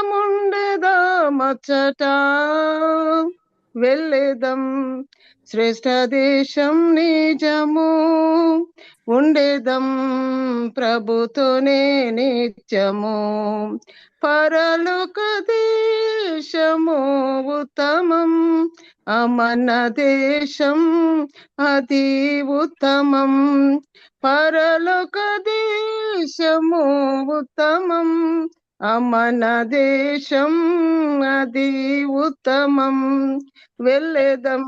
నిత్యముండెదామచ్చట. వెళ్ళేదం శ్రేష్ఠ దేశం నిజము, ఉండేదం ప్రభుతోనే నిత్యము. పరలోక దేశము ఉత్తమం, మన దేశం అతి ఉత్తమం. పరలోక దేశము ఉత్తమం, మన దేశం అది ఉత్తమం. వెళ్ళేదం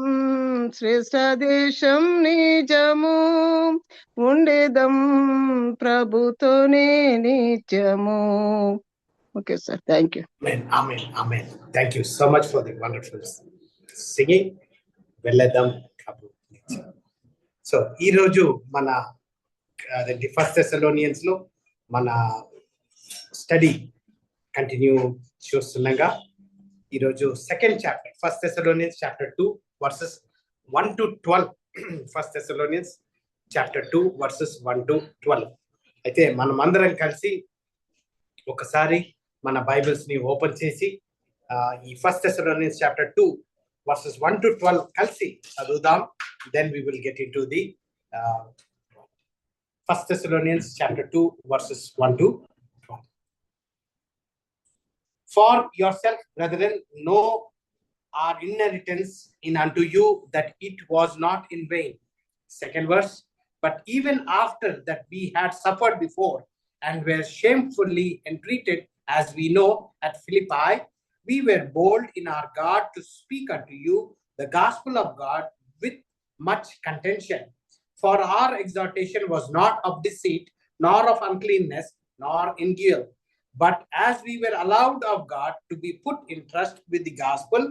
శ్రేష్ఠ దేశం నిజము, ఉండేదం ప్రభుతోనే నిత్యము. Okay, sir. Thank you. Amen. Amen. Amen. Thank you so much for the wonderful singing. వెళ్ళేద్దాం ప్రభు. సో ఈ రోజు మన ఫస్ట్ థెస్సలోనియన్స్ లో మన స్టడీ కంటిన్యూ చూస్తుండగా ఈరోజు second chapter first Thessalonians chapter 2 verses 1 to 12. First Thessalonians chapter 2 verses 1 to 12. అయితే మనం అందరం కలిసి ఒకసారి మన బైబిల్స్ ని ఓపెన్ చేసి ఈ first Thessalonians chapter 2 verses 1 to 12 కలిసి చదువుదాం. Then we will get into the first Thessalonians chapter 2 verses 1 to 12. For yourself, brethren, know our inheritance in unto you, that it was not in vain. Second verse. But even after that we had suffered before and were shamefully entreated, as we know, at Philippi, we were bold in our God to speak unto you the gospel of God with much contention. For our exhortation was not of deceit, nor of uncleanness, nor in guilt. But as we were allowed of God to be put in trust with the gospel,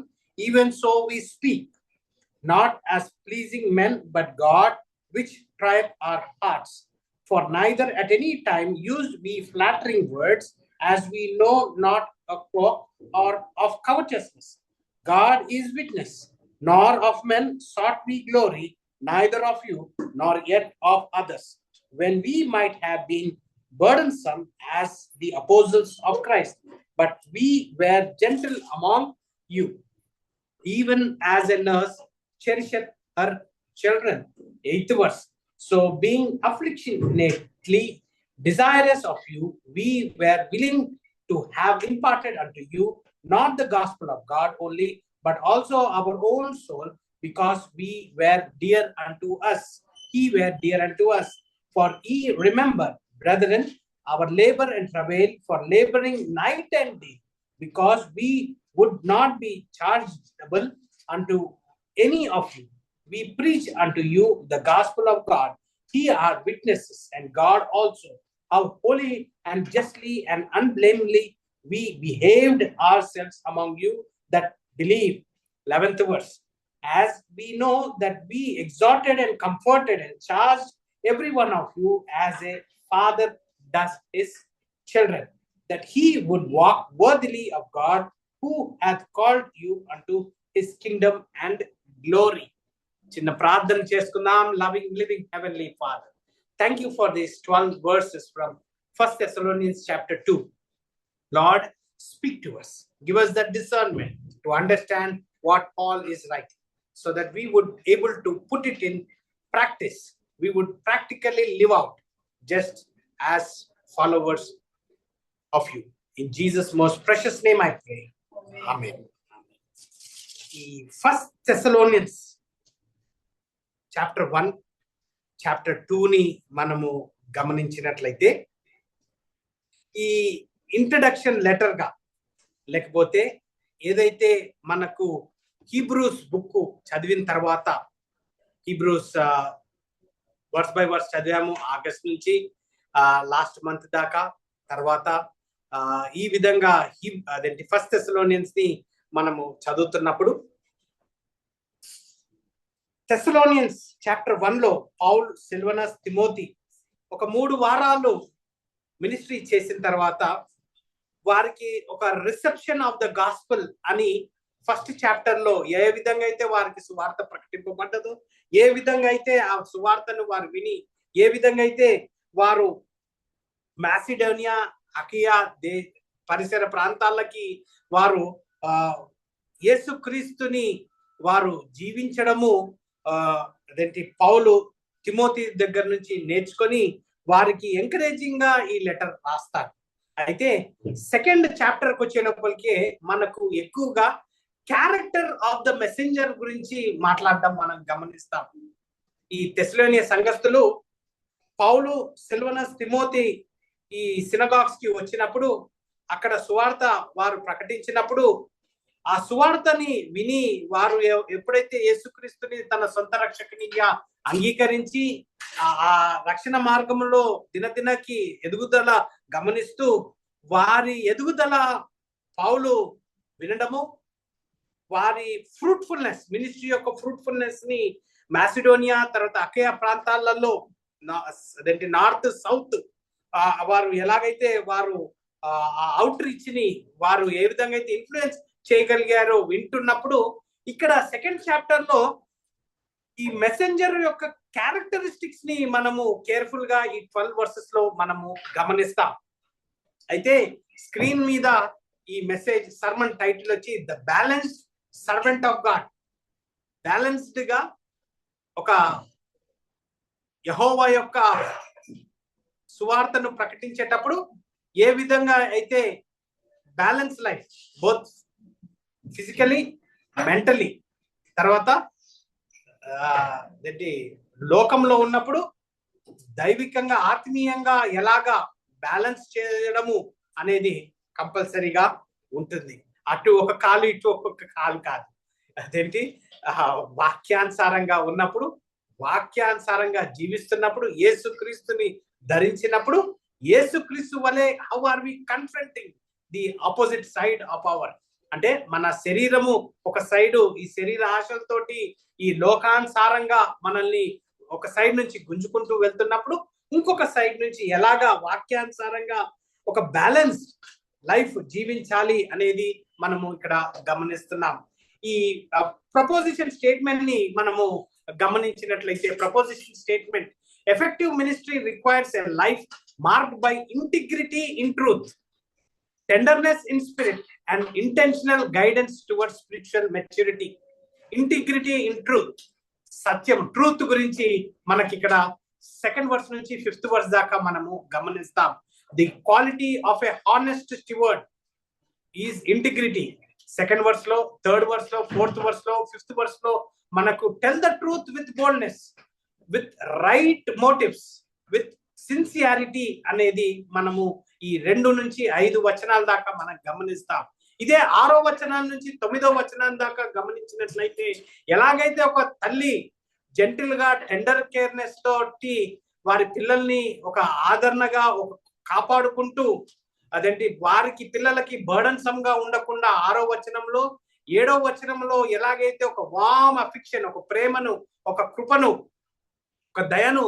even so we speak, not as pleasing men, but God, which trieth our hearts. For neither at any time used we flattering words, as we know not of or of covetousness. God is witness, nor of men sought we glory, neither of you, nor yet of others, when we might have been burdensome as the apostles of Christ. But we were gentle among you, even as a nurse cherisheth her children. 8th verse. So being affectionately desirous of you, we were willing to have imparted unto you not the gospel of God only, but also our own soul, because we were dear unto us. He were dear unto us. For ye remember, brethren, our labor and travail, for laboring night and day, because we would not be chargeable unto any of you. We preach unto you the gospel of God. Ye are witnesses, and God also, how holy and justly and unblameably we behaved ourselves among you that believe. 11th verse. As we know that we exhorted and comforted and charged every one of you as a father does his children, that he would walk worthily of God, who hath called you unto his kingdom and glory. చిన్న ప్రార్థన చేసుకుందాం. Living heavenly father, thank you for these 12 verses from First Thessalonians chapter 2. Lord, speak to us. Give us that discernment to understand what Paul is writing, so that we would able to put it in practice. We would practically live out just as followers of you. In Jesus' most precious name I pray. Amen. The First Thessalonians chapter 1 chapter 2 ని మనము గమనించినట్లయితే, ఈ introduction letter గా, లేకపోతే ఏదైతే మనకు Hebrews book చదివిన తర్వాత, హీబ్రూస్ వర్స్ బై వర్స్ చదివాము ఆగస్ట్ నుంచి లాస్ట్ మంత్ దాకా. తర్వాత ఈ విధంగా అదేంటి ఫస్ట్ థెస్సలోనియన్స్ ని మనము చదువుతున్నప్పుడు, థెస్సలోనియన్స్ చాప్టర్ 1 లో పౌల్, సిల్వనస్, తిమోతి ఒక 3 వారాలు మినిస్ట్రీ చేసిన తర్వాత వారికి ఒక రిసెప్షన్ ఆఫ్ ద గాస్పెల్ అని ఫస్ట్ చాప్టర్ లో ఏ విధంగా అయితే వారికి సువార్త ప్రకటింపబడ్డదో, ఏ విధంగా అయితే ఆ సువార్తను వారు విని, ఏ విధంగా అయితే వారు మాసిడోనియా, అకియా పరిసర ప్రాంతాలకి వారు యేసుక్రీస్తుని వారు జీవించడము అదేంటి పౌలు తిమోతి దగ్గర నుంచి నేర్చుకొని వారికి ఎంకరేజింగ్ గా ఈ లెటర్ రాస్తారు. అయితే సెకండ్ చాప్టర్కి వచ్చే లోపలికే మనకు ఎక్కువగా క్యారెక్టర్ ఆఫ్ ద మెసెంజర్ గురించి మాట్లాడడం మనం గమనిస్తాం. ఈ తెస్సలోనియ సంఘస్థులు పౌలు, సిల్వనస్, తిమోతి ఈ సినగాగ్స్ కి వచ్చినప్పుడు అక్కడ సువార్త వారు ప్రకటించినప్పుడు ఆ సువార్తని విని వారు ఎప్పుడైతే యేసుక్రీస్తుని తన సొంత రక్షకునిగా అంగీకరించి ఆ రక్షణ మార్గంలో దినదినకి ఎదుగుదల గమనిస్తూ వారి ఎదుగుదల పౌలు వినడము, వారి ఫ్రూట్ఫుల్నెస్, మినిస్ట్రీ యొక్క ఫ్రూట్ఫుల్నెస్ ని మాసిడోనియా తర్వాత అకయ ప్రాంతాలలో అదేంటి నార్త్ సౌత్ వారు ఎలాగైతే వారు అవుట్ రీచ్ ని వారు ఏ విధంగా అయితే ఇన్ఫ్లుయెన్స్ చేయగలిగారో వింటున్నప్పుడు ఇక్కడ సెకండ్ చాప్టర్ లో ఈ మెసెంజర్ యొక్క క్యారెక్టరిస్టిక్స్ ని మనము కేర్ఫుల్ గా ఈ 12 వర్సెస్ లో మనము గమనిస్తాం. అయితే స్క్రీన్ మీద ఈ మెసేజ్ సర్మన్ టైటిల్ వచ్చి the balanced servant of God. Balanced గా ఒక యెహోవా యొక్క సువార్తను ప్రకటించేటప్పుడు ఏ విధంగా అయితే balance life both physically, mentally, తర్వాత లోకంలో ఉన్నప్పుడు దైవికంగా, ఆత్మీయంగా ఎలాగా బ్యాలెన్స్ చేయడము అనేది కంపల్సరీగా ఉంటుంది. అటు ఒక కాలు ఇటు ఒక్కొక్క కాలు కాదు. అదేంటి వాక్యానుసారంగా ఉన్నప్పుడు, వాక్యానుసారంగా జీవిస్తున్నప్పుడు, యేసుక్రీస్తుని ధరించినప్పుడు యేసుక్రీస్తు వలె how are we confronting the opposite side of our, అంటే మన శరీరము ఒక సైడు ఈ శరీర ఆశలతోటి ఈ లోకానుసారంగా మనల్ని ఒక సైడ్ నుంచి గుంజుకుంటూ వెళ్తున్నప్పుడు ఇంకొక సైడ్ నుంచి ఎలాగా వాక్యానుసారంగా ఒక బ్యాలెన్స్ లైఫ్ జీవించాలి అనేది మనము ఇక్కడ గమనిస్తున్నాం. ఈ ప్రపోజిషన్ స్టేట్మెంట్ ని మనము గమనించినట్లయితే proposition statement effective ministry requires a life marked by integrity in truth, tenderness in spirit and intentional guidance towards spiritual maturity. Integrity in truth, Satyam, truth గురించి మనకి ఇక్కడ సెకండ్ వర్స్ నుంచి 5th వర్స్ దాకా మనము గమనిస్తాం. The quality of a honest steward is integrity. Second verse లో, third verse లో, 4th verse లో, 5th వర్స్ లో మనకు tell the truth with boldness, with right motives, with sincerity అనేది మనము ఈ 2 నుంచి 5 వచనాల దాకా మనం గమనిస్తాం. ఇదే 6వ వచనం నుంచి 9వ వచనం దాకా గమనించినట్లయితే ఎలాగైతే ఒక తల్లి జెంటిల్ గా టెండర్ కేర్నెస్ తోటి వారి పిల్లల్ని ఒక ఆదరణగా ఒక కాపాడుకుంటూ అదేంటి వారికి పిల్లలకి బర్డన్సమ్ గా ఉండకుండా 6వ వచనంలో 7వ వచనంలో ఎలాగైతే ఒక వామ్ అఫెక్షన్, ఒక ప్రేమను, ఒక కృపను, ఒక దయను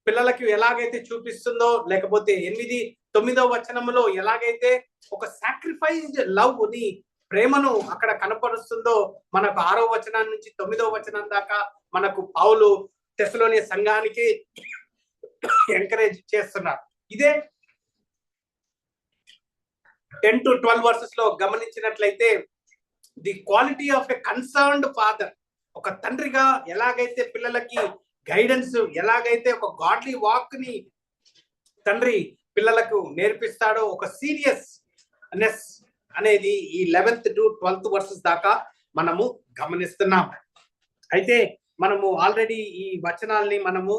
పిల్లలకి ఎలాగైతే చూపిస్తుందో, లేకపోతే 8, 9వ వచనంలో ఎలాగైతే ఒక సాక్రిఫైస్డ్ లవ్ ని, ప్రేమను అక్కడ కనపరుస్తుందో మనకు 6వ వచనం నుంచి 9వ వచనం దాకా మనకు పౌలు తెస్సలోనియ సంఘానికి ఎంకరేజ్ చేస్తున్నారు. ఇదే 10 to 12 వర్సెస్ లో గమనించినట్లయితే the quality of a concerned father, ఒక తండ్రిగా ఎలాగైతే పిల్లలకి గైడెన్స్, ఎలాగైతే ఒక గాడ్లీ వాక్ ని తండ్రి పిల్లలకు నేర్పిస్తాడో, ఒక సీరియస్నెస్ అనేది ఈ 11th to 12th వర్సెస్ దాకా మనము గమనిస్తున్నాం. అయితే మనము ఆల్రెడీ ఈ వచనాల్ని మనము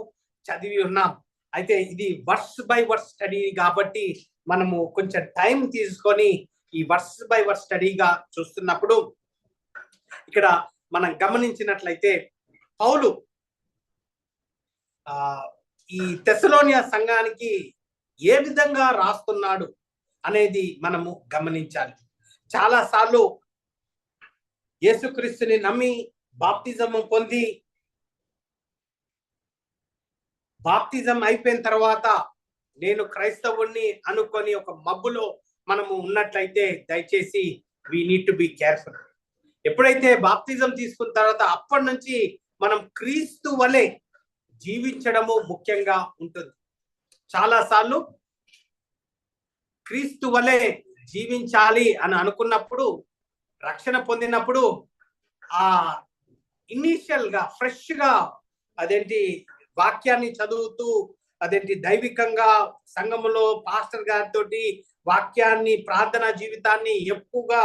చదివి ఉన్నాం. అయితే ఇది వర్స్ బై వర్స్ స్టడీ కాబట్టి మనము కొంచెం టైం తీసుకొని ఈ వర్స్ బై వర్స్ స్టడీగా చూస్తున్నప్పుడు ఇక్కడ మనం గమనించినట్లయితే పౌలు ఈ తెస్సలోనియ సంఘానికి ఏ విధంగా రాస్తున్నాడు అనేది మనము గమనించాలి. చాలా సార్లు యేసుక్రీస్తుని నమ్మి బాప్తిజం పొంది బాప్తిజం అయిపోయిన తర్వాత నేను క్రైస్తవుణ్ణి అనుకొని ఒక మబ్బులో మనము ఉన్నట్లయితే దయచేసి we need to be careful. ఎప్పుడైతే బాప్తిజం తీసుకున్న తర్వాత అప్పటి నుంచి మనం క్రీస్తు వలె జీవించడము ముఖ్యంగా ఉంటుంది. చాలా సార్లు క్రీస్తు వలె జీవించాలి అని అనుకున్నప్పుడు, రక్షణ పొందినప్పుడు ఆ ఇనీషియల్ గా ఫ్రెష్ గా వాక్యాన్ని చదువుతూ దైవికంగా సంఘములో పాస్టర్ గారితో వాక్యాన్ని, ప్రార్థనా జీవితాన్ని ఎక్కువగా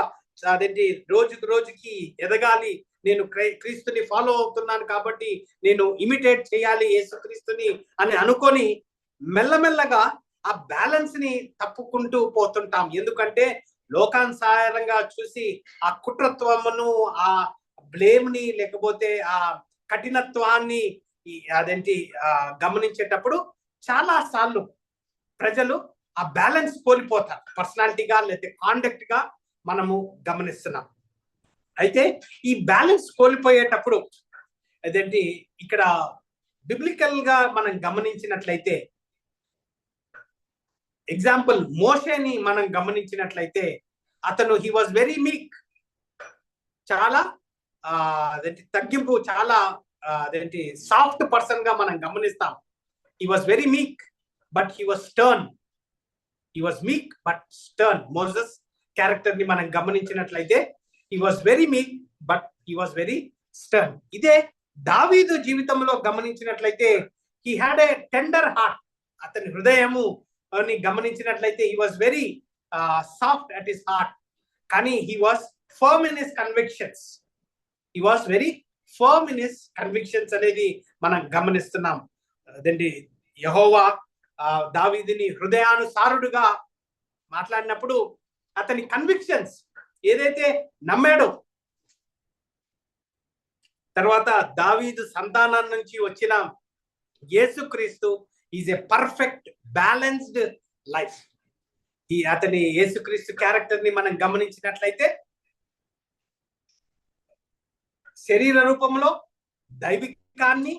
రోజుకి రోజుకి ఎదగాలి, నేను క్రీస్తుని ఫాలో అవుతున్నాను కాబట్టి నేను ఇమిటేట్ చేయాలి యేసుక్రీస్తుని అని అనుకొని మెల్లమెల్లగా ఆ బ్యాలెన్స్ ని తప్పుకుంటూ పోతుంటాం. ఎందుకంటే లోకానుసారంగా చూసి ఆ కుట్రత్వమును, ఆ బ్లేమ్ ని, లేకపోతే ఆ కఠినత్వాన్ని గమనించేటప్పుడు చాలా సార్లు ప్రజలు ఆ బ్యాలెన్స్ కోల్పోతారు. పర్సనాలిటీగా లేకపోతే కాండక్ట్ గా మనము గమనిస్తున్నాం. అయితే ఈ బ్యాలెన్స్ కోల్పోయేటప్పుడు ఇక్కడ బిబ్లికల్ గా మనం గమనించినట్లయితే, ఎగ్జాంపుల్ మోషేని మనం గమనించినట్లయితే, అతను హీ వాజ్ వెరీ మీక్, చాలా తగ్గింపు, చాలా సాఫ్ట్ పర్సన్ గా మనం గమనిస్తాం. He was very meek but he was stern. He was meek but stern. Moses character ని మనం గమనించినట్లయితే he was very meek but he was very stern. ఇదే దావీదు జీవితంలో గమనించినట్లయితే he had a tender heart. అతని హృదయము అని గమనించినట్లయితే he was very soft at his heart, కానీ he was firm in his convictions. He was very firm in his convictions అనేది మనం గమనిస్తున్నాం. యెహోవా దావీదుని హృదయానుసారుడుగా మాట్లాడినప్పుడు అతని కన్విక్షన్స్ ఏదైతే నమ్మాడో, తర్వాత దావీదు సంతానం నుంచి వచ్చిన యేసుక్రీస్తు is a perfect balanced life. అతని యేసుక్రీస్తు క్యారెక్టర్ ని మనం గమనించినట్లయితే శరీర రూపంలో దైవికాన్ని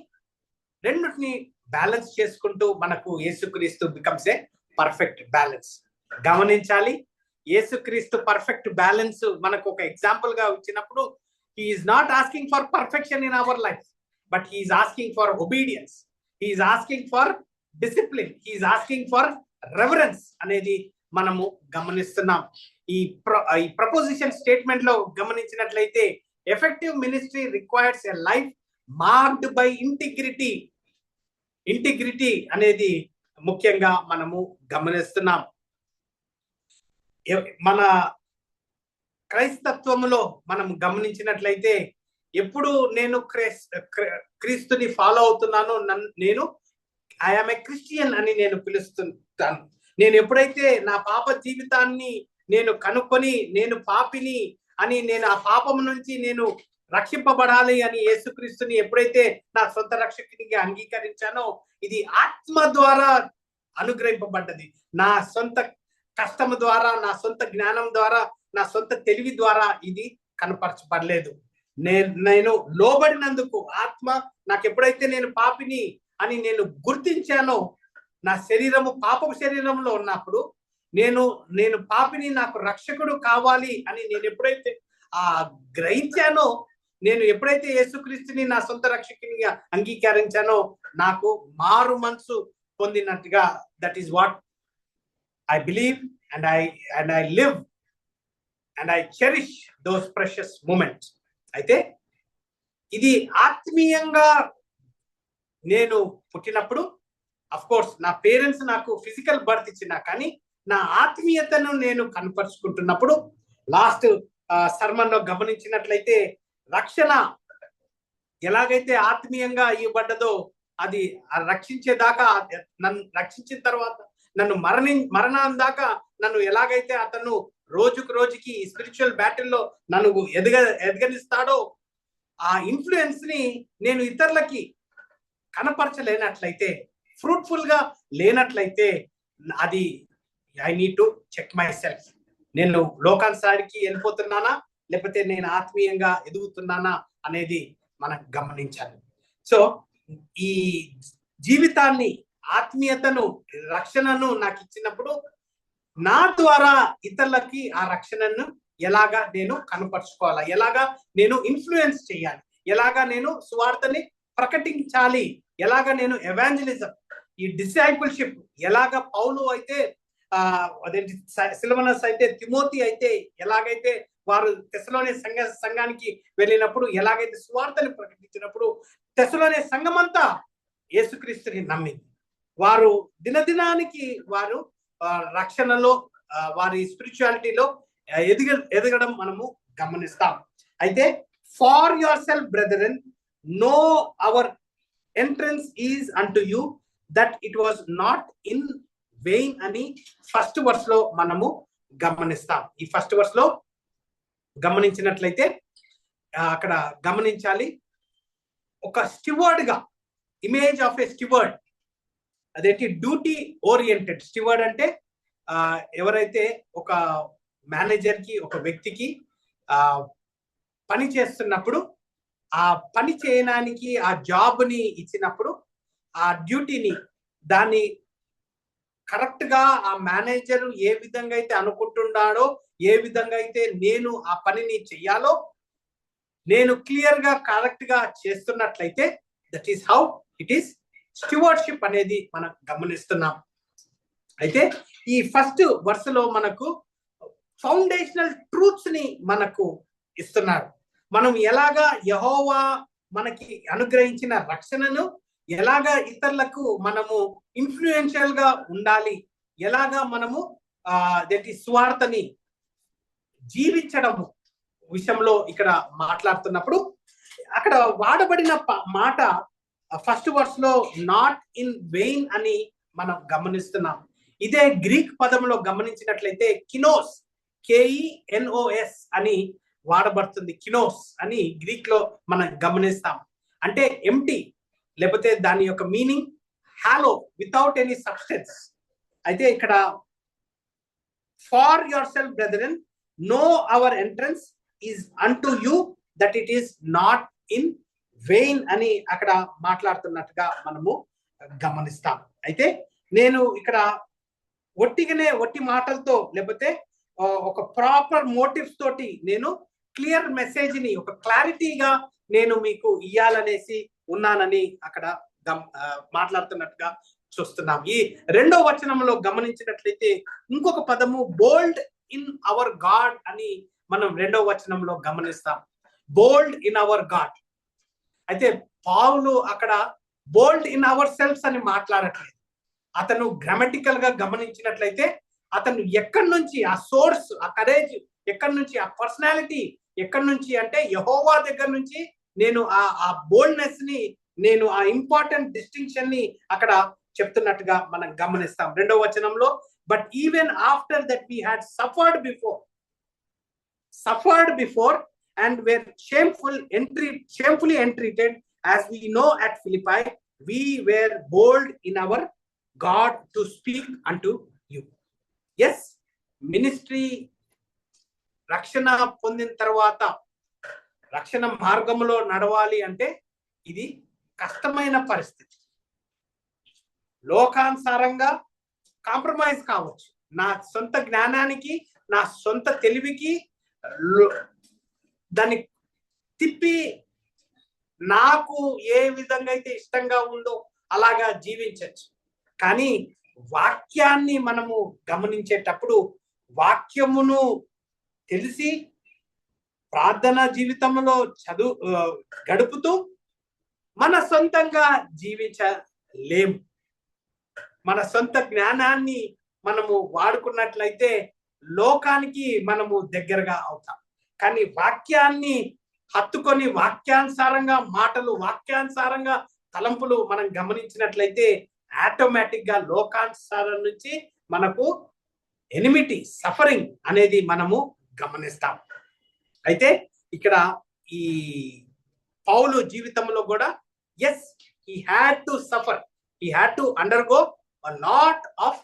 రెండింటిని బ్యాలెన్స్ చేసుకుంటూ మనకు యేసుక్రీస్తు బికమ్స్ ఏ పర్ఫెక్ట్ బ్యాలెన్స్. గమనించాలి, యేసుక్రీస్తు పర్ఫెక్ట్ బ్యాలెన్స్ మనకు ఒక ఎగ్జాంపుల్ గా ఇచ్చినప్పుడు he is not asking for perfection in our life, but he is asking for obedience, he is asking for discipline, he is asking for reverence అనేది మనము గమనిస్తున్నాం. ఈ ప్రపోజిషన్ స్టేట్మెంట్ లో గమనించినట్లయితే effective ministry requires a life marked by integrity. Integrity అనేది ముఖ్యంగా మనము గమనిస్తున్నాం. మన క్రైస్తత్వములో మనం గమనించినట్లయితే ఎప్పుడు నేను క్రీస్తుని ఫాలో అవుతున్నానో నేను ఐఎమ్ ఏ క్రిస్టియన్ అని నేను పిలుస్తుంటాను. నేను ఎప్పుడైతే నా పాప జీవితాన్ని నేను కనుక్కొని నేను పాపిని అని, నేను ఆ పాపం నుంచి నేను రక్షింపబడాలి అని యేసుక్రీస్తుని ఎప్పుడైతే నా సొంత రక్షకునిగా అంగీకరించానో, ఇది ఆత్మ ద్వారా అనుగ్రహింపబడ్డది. నా సొంత కష్టము ద్వారా, నా సొంత జ్ఞానం ద్వారా, నా సొంత తెలివి ద్వారా ఇది కనపరచబడలేదు. నేను లోబడినందుకు ఆత్మ నాకు ఎప్పుడైతే నేను పాపిని అని నేను గుర్తించానో, నా శరీరము పాపపు శరీరంలో ఉన్నప్పుడు నేను పాపిని, నాకు రక్షకుడు కావాలి అని నేను ఎప్పుడైతే గ్రహించానో, నేను ఎప్పుడైతే యేసుక్రీస్తుని నా సొంత రక్షకునిగా అంగీకరించానో, నాకు మారు మనసు పొందినట్టుగా, that is what I believe and I live and I cherish those precious moments. అయితే ఇది ఆత్మీయంగా నేను పుట్టినప్పుడు, అఫ్ కోర్స్ నా పేరెంట్స్ నాకు ఫిజికల్ బర్త్ ఇచ్చినా కానీ నా ఆత్మీయతను నేను కనపరుచుకుంటున్నప్పుడు, లాస్ట్ సర్మన్ లో గమనించినట్లయితే రక్షణ ఎలాగైతే ఆత్మీయంగా ఇవ్వబడ్డదో, అది రక్షించేదాకా, నన్ను రక్షించిన తర్వాత నన్ను మరణం దాకా నన్ను ఎలాగైతే అతను రోజుకు రోజుకి స్పిరిచువల్ బ్యాటిల్లో నన్ను ఎదగనిస్తాడో, ఆ ఇన్ఫ్లుయెన్స్ ని నేను ఇతరులకి కనపరచలేనట్లయితే, ఫ్రూట్ఫుల్ గా లేనట్లయితే, అది I need to check myself. నేను లోకానుసారికి వెళ్ళిపోతున్నానా, లేకపోతే నేను ఆత్మీయంగా ఎదుగుతున్నానా అనేది మనం గమనించాలి. సో ఈ జీవితాన్ని, ఆత్మీయతను, రక్షణను నాకు ఇచ్చినప్పుడు నా ద్వారా ఇతరులకి ఆ రక్షణను ఎలాగా నేను కనపరుచుకోవాలా, ఎలాగా నేను ఇన్ఫ్లుయెన్స్ చేయాలి, ఎలాగా నేను సువార్తని ప్రకటించాలి, ఎలాగా నేను ఎవాంజలిజం, ఈ డిసైపుల్షిప్, ఎలాగా పౌలు అయితే అదేంటి సిలవనస్ అయితే, తిమోతి అయితే ఎలాగైతే వారు తెస్సలోనే సంఘానికి వెళ్ళినప్పుడు ఎలాగైతే సువార్తని ప్రకటించినప్పుడు తెస్సలోనే సంఘమంతా యేసుక్రీస్తుని నమ్మింది. వారు దినదినానికి వారు రక్షణలో వారి స్పిరిచువాలిటీలో ఎదగడం మనము గమనిస్తాం. అయితే for yourself brethren, know our entrance is unto you that it was not in vain అని ఫస్ట్ వర్స్ లో మనము గమనిస్తాం. ఈ ఫస్ట్ వర్స్ లో గమనించినట్లయితే అక్కడ గమనించాలి, ఒక స్టివర్డ్ గా, ఇమేజ్ ఆఫ్ ఏ స్టివర్డ్, అదేంటి డ్యూటీ ఓరియంటెడ్. స్టివర్డ్ అంటే ఎవరైతే ఒక మేనేజర్ కి, ఒక వ్యక్తికి పని చేస్తున్నప్పుడు ఆ పని చేయడానికి ఆ జాబ్ ని ఇచ్చినప్పుడు ఆ డ్యూటీని దాన్ని కరెక్ట్ గా ఆ మేనేజర్ ఏ విధంగా అయితే అనుకుంటున్నాడో, ఏ విధంగా అయితే నేను ఆ పనిని చెయ్యాలో నేను క్లియర్ గా కరెక్ట్ గా చేస్తున్నట్లయితే that is how it is stewardship అనేది మనం గమనిస్తున్నాం. అయితే ఈ ఫస్ట్ వర్సలో మనకు ఫౌండేషనల్ ట్రూత్స్ ని మనకు ఇస్తున్నాడు. మనం ఎలాగా యెహోవా మనకి అనుగ్రహించిన రక్షణను ఎలాగా ఇతరులకు మనము ఇన్ఫ్లుయెన్షియల్ గా ఉండాలి, ఎలాగా మనము స్వార్థని జీవించడము విషయంలో ఇక్కడ మాట్లాడుతున్నప్పుడు అక్కడ వాడబడిన మాట ఫస్ట్ వర్స్ లో నాట్ ఇన్ వెయిన్ అని మనం గమనిస్తున్నాం. ఇదే గ్రీక్ పదంలో గమనించినట్లయితే కినోస్, KENOS అని వాడబడుతుంది. కినోస్ అని గ్రీక్ లో మనం గమనిస్తాం. అంటే ఎంటీ, లేకపోతే దాని యొక్క meaning hollow, without any substance. అయితే ఇక్కడ for yourself brethren, know our entrance is unto you that it is not in vain అని అక్కడ మాట్లాడుతున్నట్టుగా మనము గమనిస్తాం. అయితే నేను ఇక్కడ ఒట్టి మాటలతో లేకపోతే ఒక ప్రాపర్ మోటివ్స్ తోటి నేను క్లియర్ మెసేజ్ ని ఒక క్లారిటీగా నేను మీకు ఇయ్యాలనేసి ఉన్నానని అక్కడ మాట్లాడుతున్నట్టుగా చూస్తున్నాం. ఈ రెండో వచనంలో గమనించినట్లయితే ఇంకొక పదము బోల్డ్ ఇన్ అవర్ గాడ్ అని మనం రెండో వచనంలో గమనిస్తాం. బోల్డ్ ఇన్ అవర్ గాడ్. అయితే పౌలు అక్కడ బోల్డ్ ఇన్ అవర్ సెల్ఫ్స్ అని మాట్లాడట్లేదు. అతను గ్రామటికల్ గా గమనించినట్లయితే అతను ఎక్కడి నుంచి ఆ సోర్స్, ఆ కరేజ్ ఎక్కడి నుంచి, ఆ పర్సనాలిటీ ఎక్కడి నుంచి అంటే యెహోవా దగ్గర నుంచి నేను ఆ బోల్డ్నెస్ ని, నేను ఆ ఇంపార్టెంట్ డిస్టింక్షన్ ని అక్కడ చెప్తున్నట్టుగా మనం గమనిస్తాం. రెండో వచనంలో but even after that we had suffered before and were shamefully entreated as we know at Philippi, we were bold in our God to speak unto you. Yes, ministry రక్షణ పొందిన తర్వాత రక్షణ మార్గంలో నడవాలి అంటే ఇది కష్టమైన పరిస్థితి. లోకానుసారంగా కాంప్రమైజ్ కావచ్చు. నా సొంత జ్ఞానానికి, నా సొంత తెలివికి దాన్ని తిప్పి నాకు ఏ విధంగా అయితే ఇష్టంగా ఉందో అలాగా జీవించవచ్చు. కానీ వాక్యాన్ని మనము గమనించేటప్పుడు వాక్యమును తెలిసి ప్రార్థనా జీవితంలో గడుపుతూ మన సొంతంగా జీవించలేము. మన సొంత జ్ఞానాన్ని మనము వాడుకున్నట్లయితే లోకానికి మనము దగ్గరగా అవుతాం. కానీ వాక్యాన్ని హత్తుకొని వాక్యానుసారంగా మాటలు, వాక్యానుసారంగా తలంపులు మనం గమనించినట్లయితే ఆటోమేటిక్ గా లోకానుసారం నుంచి మనకు ఎనిమిటీ, సఫరింగ్ అనేది మనము గమనిస్తాం. అయితే ఇక్కడ ఈ పౌలు జీవితంలో కూడా yes, he had to suffer, he had to undergo a lot of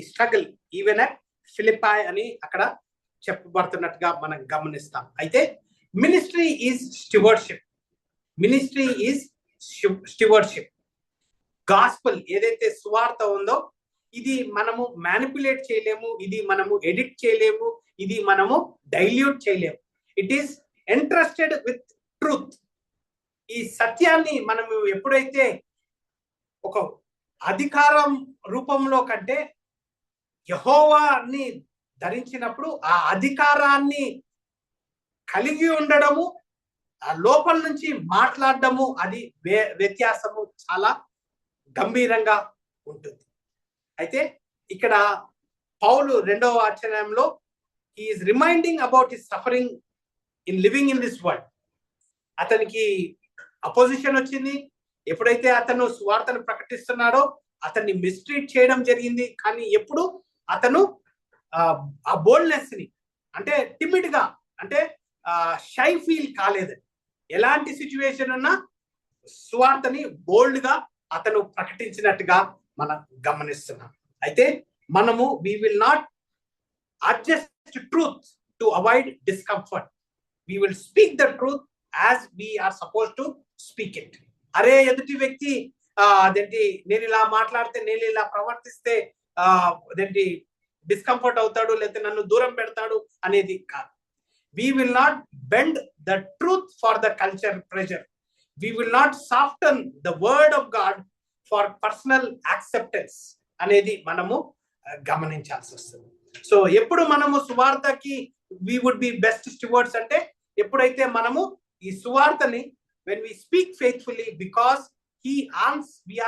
struggle even at Philippi అని అక్కడ చెప్పబడుతున్నట్టుగా మనం గమనిస్తాం. అయితే మినిస్ట్రీ ఈజ్ స్టివర్డ్షిప్. గాస్పల్ ఏదైతే సువార్త ఉందో ఇది మనము మ్యానిపులేట్ చేయలేము, ఇది మనము ఎడిట్ చేయలేము, ఇది మనము డైల్యూట్ చేయలేము. It is entrusted with truth. ఈ సత్యాన్ని మనము ఎప్పుడైతే ఒక అధికారం రూపంలో కంటే యెహోవాని ధరించినప్పుడు ఆ అధికారాన్ని కలిగి ఉండడము, ఆ లోపల నుంచి మాట్లాడడము, అది వ్యత్యాసము చాలా గంభీరంగా ఉంటుంది. అయితే ఇక్కడ పౌలు 2వ అధ్యాయంలో he is reminding about his suffering in living in this world. అతనికి అపోజిషన్ వచ్చింది. ఎప్పుడైతే అతను సువార్తను ప్రకటిస్తున్నాడో అతన్ని మిస్ట్రీట్ చేయడం జరిగింది. కానీ ఎప్పుడు అతను ఆ బోల్డ్నెస్ ని, అంటే టిమిడ్ గా, అంటే షై ఫీల్ కాలేదు. ఎలాంటి సిచ్యువేషన్ ఉన్నా సువార్తని బోల్డ్ గా అతను ప్రకటించినట్టుగా మనం గమనిస్తున్నాం. అయితే మనము we will not adjust truth to avoid discomfort. We will speak the truth as we are supposed to speak it. అరే ఎదుటి వ్యక్తి అదేంటి నేను ఇలా మాట్లాడితే, నేను ఇలా ప్రవర్తిస్తే అదేంటి డిస్కంఫర్ట్ అవుతాడు, లేకపోతే నన్ను దూరం పెడతాడు అనేది కాదు. We will not bend the truth for the culture pressure. We will not soften the word of God for personal acceptance అనేది మనము గమనించాల్సి వస్తుంది. సో ఎప్పుడు మనము సువార్తకి we would be best stewards అంటే ఎప్పుడైతే మనము ఈ సువార్తని when we speak faithfully, because we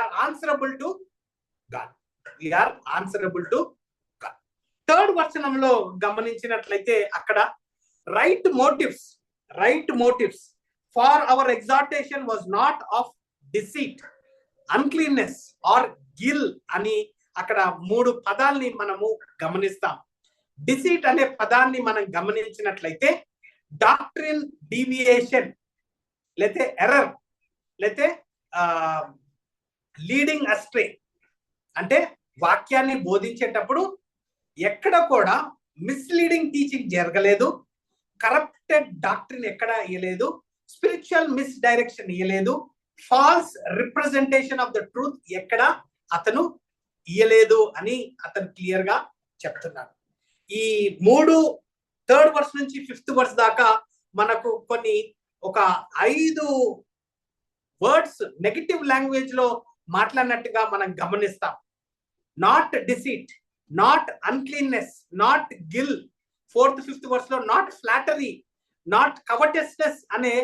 are answerable to God. We are answerable to God. Third వచనంలో గమనించినట్లయితే అక్కడ right motives for our exhortation was not of deceit, uncleanness or guile అని అక్కడ 3 పదాల్ని మనము గమనిస్తాం. డిసీట్ అనే పదాన్ని మనం గమనించినట్లయితే డాక్ట్రిన్ డీవియేషన్, లేతే ఎర్రర్, లేతే లీడింగ్ అస్ట్రే, అంటే వాక్యాన్ని బోధించేటప్పుడు ఎక్కడ కూడా మిస్లీడింగ్ టీచింగ్ జరగలేదు, కరప్టెడ్ డాక్ట్రిన్ ఎక్కడ ఇయ్యలేదు, స్పిరిచువల్ మిస్ డైరెక్షన్ ఇయ్యలేదు, false representation of the truth ఎక్కడ అతను ఇయ్యలేదు అని అతను క్లియర్ గా చెప్తున్నాడు. ఈ 3 verse నుంచి 5th verse దాకా మనకు ఒక 5 వర్డ్స్ నెగటివ్ లాంగ్వేజ్ లో మాట్లాడినట్టుగా మనం గమనిస్తాం. Not deceit, not uncleanness, not Gill. 4th 5th verse లో నాట్ ఫ్లాటరీ, నాట్ కవటస్నెస్ అనే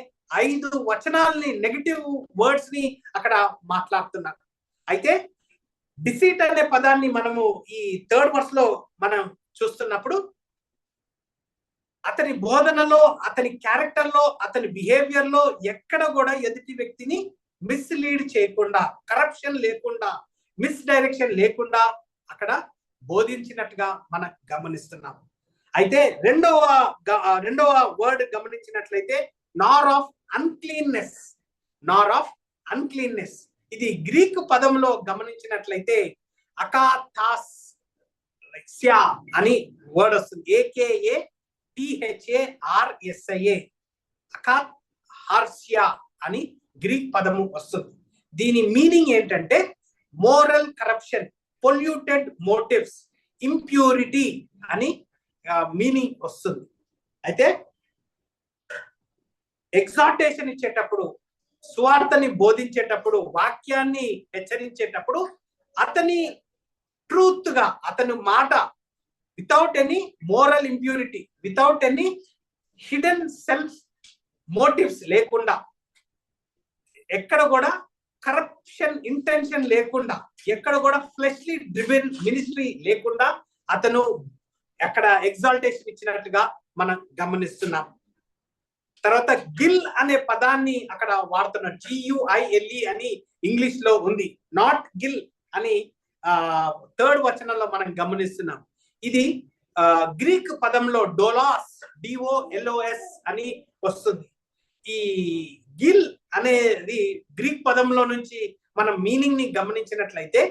5 వచనాల్ని, నెగటివ్ వర్డ్స్ ని అక్కడ మాట్లాడుతున్నారు. అయితే డిసీట్ అనే పదాన్ని మనము ఈ 3rd verse లో మనం చూస్తున్నప్పుడు అతని బోధనలో, అతని క్యారెక్టర్ లో, అతని బిహేవియర్ లో ఎక్కడ కూడా ఎదుటి వ్యక్తిని మిస్లీడ్ చేయకుండా, కరప్షన్ లేకుండా, మిస్ డైరెక్షన్ లేకుండా అక్కడ బోధించినట్టుగా మనం గమనిస్తున్నాం. అయితే రెండవ వర్డ్ గమనించినట్లయితే నార్ ఆఫ్ అన్క్లీన్నెస్. ఇది గ్రీక్ పదంలో గమనించినట్లయితే అకాథాస్యా అని వర్డ్ వస్తుంది. AKATHARSIA, అకాథార్సియా అని గ్రీక్ పదము వస్తుంది. దీని మీనింగ్ ఏంటంటే moral corruption, polluted motives, impurity అని మీనింగ్ వస్తుంది. అయితే ఎగ్జార్టేషన్ ఇచ్చేటప్పుడు, సువార్తని బోధించేటప్పుడు, వాక్యాన్ని హెచ్చరించేటప్పుడు అతని ట్రూత్ గా, అతని మాట without any moral impurity, without any hidden self motives లేకుండా, ఎక్కడ కూడా కరప్షన్ ఇంటెన్షన్ లేకుండా, ఎక్కడ కూడా ఫ్లెష్లీ డ్రివెన్ మినిస్ట్రీ లేకుండా అతను అక్కడ ఎగ్జాల్టేషన్ ఇచ్చినట్టుగా మనం గమనిస్తున్నాం. తర్వాత గిల్ అనే పదాన్ని అక్కడ వాడుతున్నారు. GUILE అని ఇంగ్లీష్ లో ఉంది. నాట్ గిల్ అని 3rd వచనంలో మనం గమనిస్తున్నాం. ఇది గ్రీక్ పదంలో డోలాస్, DOLOS అని వస్తుంది. ఈ గిల్ అనేది గ్రీక్ పదంలో నుంచి మనం మీనింగ్ ని గమనించినట్లయితే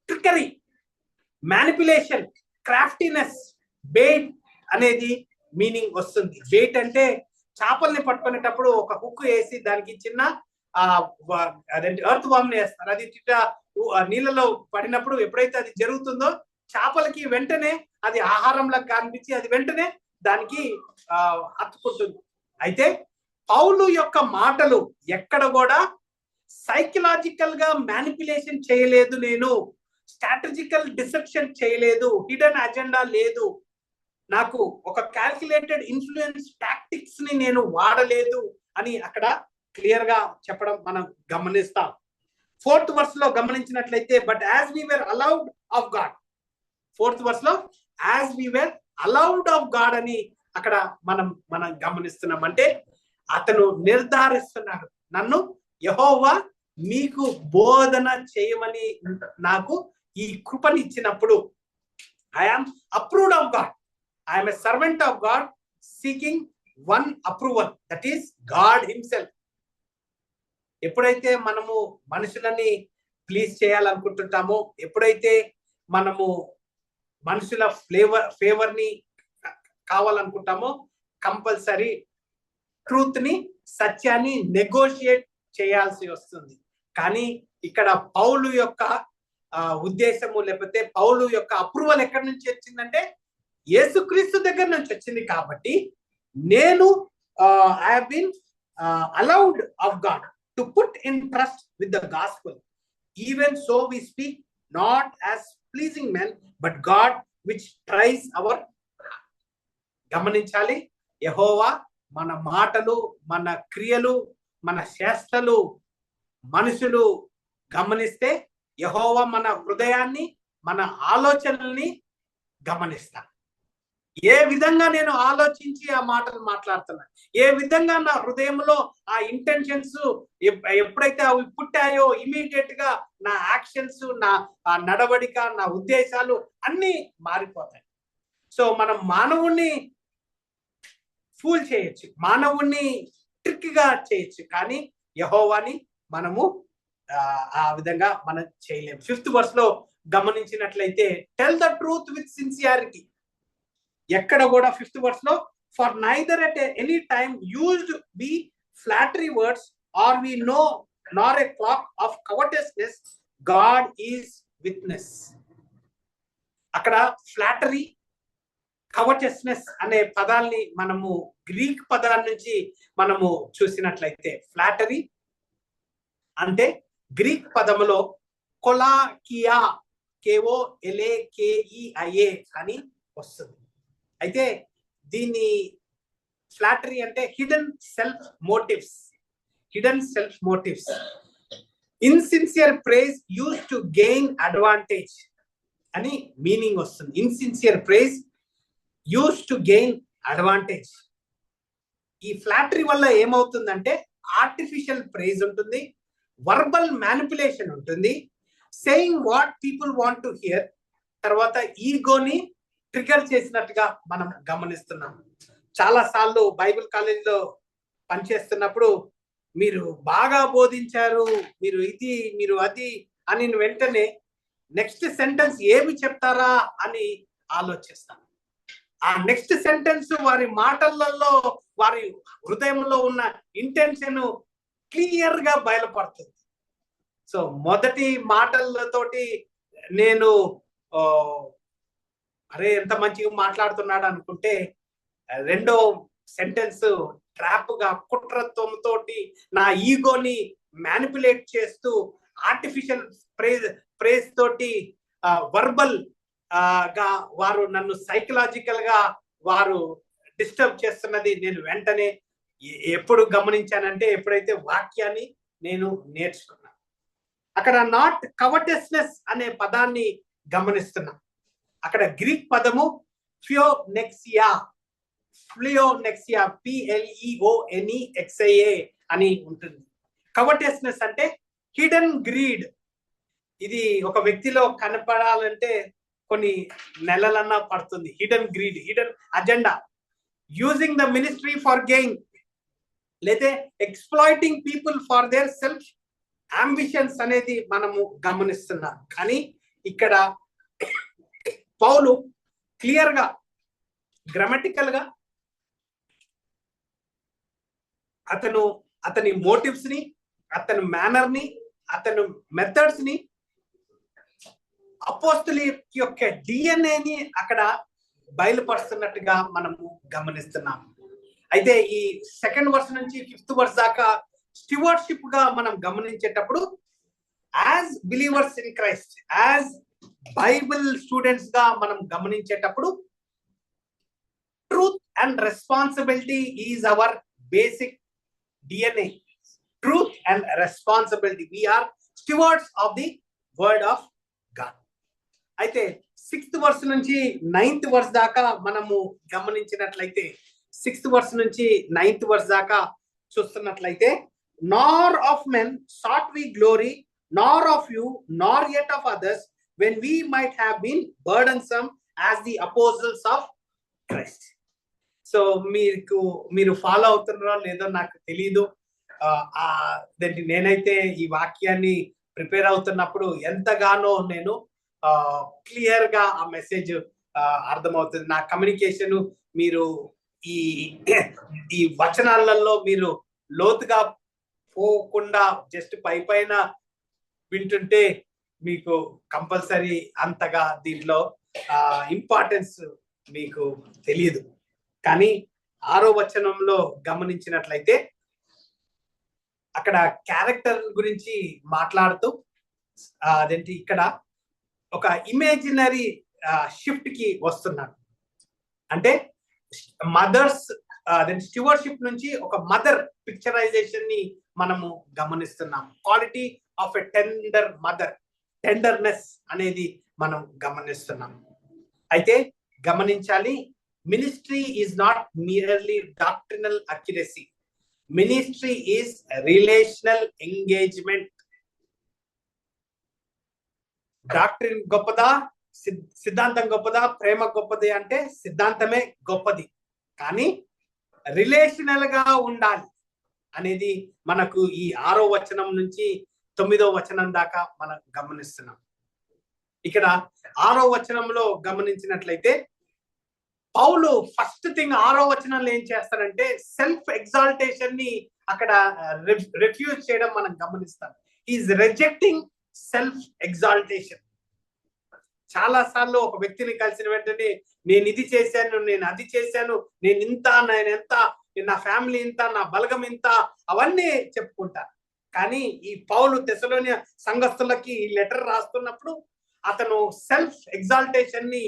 ట్రికరీ, మ్యానిపులేషన్, క్రాఫ్టీనెస్, బెయిట్ అనేది మీనింగ్ వస్తుంది. బెయిట్ అంటే చేపల్ని పట్టుకునేటప్పుడు ఒక హుక్ వేసి దానికి చిన్న ఎర్త్ వామ్ వేస్తారు. అది నీళ్ళలో పడినప్పుడు ఎప్పుడైతే అది జరుగుతుందో చేపలకి వెంటనే అది ఆహారంలా కనిపించి అది వెంటనే దానికి హత్తుకుంటుంది. అయితే పౌలు యొక్క మాటలు ఎక్కడ కూడా సైకలాజికల్ గా మ్యానిపులేషన్ చేయలేదు, నేను స్ట్రాటజికల్ డిసెప్షన్ చేయలేదు, హిడెన్ అజెండా లేదు, నాకు ఒక క్యాల్కులేటెడ్ ఇన్ఫ్లుయెన్స్ టాక్టిక్స్ ని నేను వాడలేదు అని అక్కడ క్లియర్ గా చెప్పడం మనం గమనిస్తాం. 4th verse లో గమనించినట్లయితే, but as we were allowed of God, 4th verse లో as we were allowed of God అని అక్కడ మనం గమనిస్తున్నాం. అంటే అతను నిర్ధారిస్తున్నాడు, నన్ను యెహోవా మీకు బోధన చేయమని నాకు ఈ కృపనిచ్చినప్పుడు I am approved of God, I am a servant of God seeking one approval, that is God himself. ఎప్పుడైతే మనము మనుషులని ప్లీజ్ చేయాలనుకుంటుంటామో, ఎప్పుడైతే మనము మనుషుల ఫేవర్ ని కావాలనుకుంటామో, కంపల్సరీ ట్రూత్ ని, సత్యాన్ని నెగోషియేట్ చేయాల్సి వస్తుంది. కానీ ఇక్కడ పౌలు యొక్క ఉద్దేశము లేకపోతే పౌలు యొక్క అప్రూవల్ ఎక్కడి నుంచి వచ్చిందంటే యేసుక్రీస్తు దగ్గర నుంచి వచ్చింది. కాబట్టి నేను I have been allowed of God to put in trust with the gospel. Even so we speak not as pleasing men, but God which tries our heart. గమనించాలి, యెహోవా మన మాటలు, మన క్రియలు, మన చేష్టలు మనుషులు గమనిస్తే యెహోవా మన హృదయాన్ని, మన ఆలోచనల్ని గమనిస్తా. ఏ విధంగా నేను ఆలోచించి ఆ మాటలు మాట్లాడుతున్నా, ఏ విధంగా నా హృదయంలో ఆ ఇంటెన్షన్స్ ఎప్పుడైతే అవి పుట్టాయో ఇమీడియట్ గా నా యాక్షన్స్, నా నడవడిక, నా ఉద్దేశాలు అన్ని మారిపోతాయి. సో మనం మానవుణ్ణి ఫూల్ చేయొచ్చు, మానవుణ్ణి ట్రిక్ గా చేయొచ్చు, కానీ యెహోవాని మనము ఆ విధంగా మనం చేయలేము. 5th verse లో గమనించినట్లయితే, tell the truth with sincerity. ఎక్కడ కూడా 5th verse లో, for neither at any time used we flattery words as we know nor a cloak of covetousness, God is witness. అక్కడ ఫ్లాటరీ, కవర్టెస్నెస్ అనే పదాల్ని మనము Greek పదాల నుంచి మనము చూసినట్లయితే, ఫ్లాటరీ అంటే గ్రీక్ పదములో కొలాకియా, KOLAKEIA అని వస్తుంది. అయితే దీన్ని ఫ్లాటరీ అంటే hidden self motives, insincere praise used to gain advantage అని మీనింగ్ వస్తుంది. Insincere praise used to gain advantage. ఈ ఫ్లాటరీ వల్ల ఏమవుతుందంటే ఆర్టిఫిషియల్ ప్రైజ్ ఉంటుంది, వర్బల్ మ్యానిపులేషన్ ఉంటుంది, saying what people want to hear, తర్వాత ఈగోని ట్రిగర్ చేసినట్టుగా మనం గమనిస్తున్నాం. చాలా సార్లు బైబిల్ కాలేజీలో పనిచేస్తున్నప్పుడు మీరు బాగా బోధించారు, మీరు ఇది, మీరు అది అని వెంటనే నెక్స్ట్ సెంటెన్స్ ఏమి చెప్తారా అని ఆలోచిస్తాను. ఆ నెక్స్ట్ సెంటెన్స్ వారి మాటలలో, వారి హృదయంలో ఉన్న ఇంటెన్షన్ క్లియర్ గా బయలుపడుతుంది. సో మొదటి మాటలతోటి నేను అరే ఎంత మంచిగా మాట్లాడుతున్నాడు అనుకుంటే, రెండో సెంటెన్స్ ట్రాప్ గా కుట్రత్వంతో నా ఈగోని మ్యానిపులేట్ చేస్తూ ఆర్టిఫిషియల్ ప్రేజ్ తోటి వర్బల్ గా వారు నన్ను సైకలాజికల్ గా వారు డిస్టర్బ్ చేస్తున్నది నేను వెంటనే ఎప్పుడు గమనించానంటే, ఎప్పుడైతే వాక్యాన్ని నేను నేర్చుకున్నాను. అక్కడ నాట్ కవర్టెస్నెస్ అనే పదాన్ని గమనిస్తున్నా. అక్కడ గ్రీక్ పదము ఫ్లియోనెక్సియా, PLEONEXIA అని ఉంటుంది. కవర్టెస్నెస్ అంటే హిడెన్ గ్రీడ్. ఇది ఒక వ్యక్తిలో కనపడాలంటే కొన్ని నెలలన్నా పడుతుంది. Hidden greed, hidden agenda, using the ministry for gain, లేదా exploiting people for their self ambitions అనేది మనము గమనిస్తున్నాం. కానీ ఇక్కడ పౌలు క్లియర్ గా, గ్రామటికల్ గా అతని మోటివ్స్ ని, అతని మేనర్ ని, అతని మెథడ్స్ ని, అపోస్తలి యొక్క డిఎన్ఏని అక్కడ బయలుపరుస్తున్నట్టుగా మనము గమనిస్తున్నాం. అయితే ఈ 2nd verse నుంచి 5th verse దాకా స్టివార్డ్షిప్ గా మనం గమనించేటప్పుడు, as believers in Christ, as Bible students గా మనం గమనించేటప్పుడు truth and responsibility is our basic DNA. Truth and responsibility. We are stewards of the word of God. అయితే 6th verse నుంచి 9th verse దాకా మనము గమనించినట్లయితే 6th verse నుంచి 9th verse దాకా చూస్తున్నట్లయితే, nor of men sought we glory, nor of you, nor yet of others, when we might have been burdensome as the apostles of Christ. So మీరు follow అవుతున్నారో లేదో నాకు తెలీదు. నేనైతే ఈ వాక్యాన్ని ప్రిపేర్ అవుతున్నప్పుడు ఎంతగానో నేను క్లియర్ గా ఆ మెసేజ్ అర్థమవుతుంది. నా కమ్యూనికేషన్ మీరు ఈ వచనాలలో మీరు లోతుగా పోకుండా జస్ట్ పైన వింటుంటే మీకు కంపల్సరీ అంతగా దీంట్లో ఇంపార్టెన్స్ మీకు తెలియదు. కానీ 6వ వచనంలో గమనించినట్లయితే అక్కడ క్యారెక్టర్ గురించి మాట్లాడుతూ ఇక్కడ ఒక ఇమేజినరీ షిఫ్ట్ కి వస్తున్నాడు. అంటే మదర్స్ స్టివర్షిప్ నుంచి ఒక మదర్ పిక్చరైజేషన్ ని మనము గమనిస్తున్నాం. Quality of a tender mother, tenderness అనేది మనం గమనిస్తున్నాం. అయితే గమనించాలి, ministry is not merely doctrinal accuracy. Ministry is relational engagement. Doctrine గొప్పదా, సిద్ధాంతం గొప్పదా, ప్రేమ గొప్పది అంటే సిద్ధాంతమే గొప్పది, కానీ రిలేషనల్ గా ఉండాలి అనేది మనకు ఈ 6వ వచనం నుంచి 9వ వచనం దాకా మనం గమనిస్తున్నాం. ఇక్కడ 6వ వచనంలో గమనించినట్లయితే పౌలు ఫస్ట్ థింగ్ 6వ వచనంలో ఏం చేస్తారంటే సెల్ఫ్ ఎగ్జాల్టేషన్ ని అక్కడ రిఫ్యూజ్ చేయడం మనం గమనిస్తాం. Is rejecting self exaltation. చాలా సార్లు ఒక వ్యక్తిని కలిసిన వెంటనే నేను ఇది చేశాను, నేను అది చేశాను, నేను ఇంత, నేను ఎంత, నా ఫ్యామిలీ ఇంత, నా బలగం ఇంత, అవన్నీ చెప్పుకుంటారు. కానీ ఈ పౌలు తెస్సలోనియ సంఘస్థులకి ఈ లెటర్ రాస్తున్నప్పుడు అతను సెల్ఫ్ ఎగ్జాల్టేషన్ ని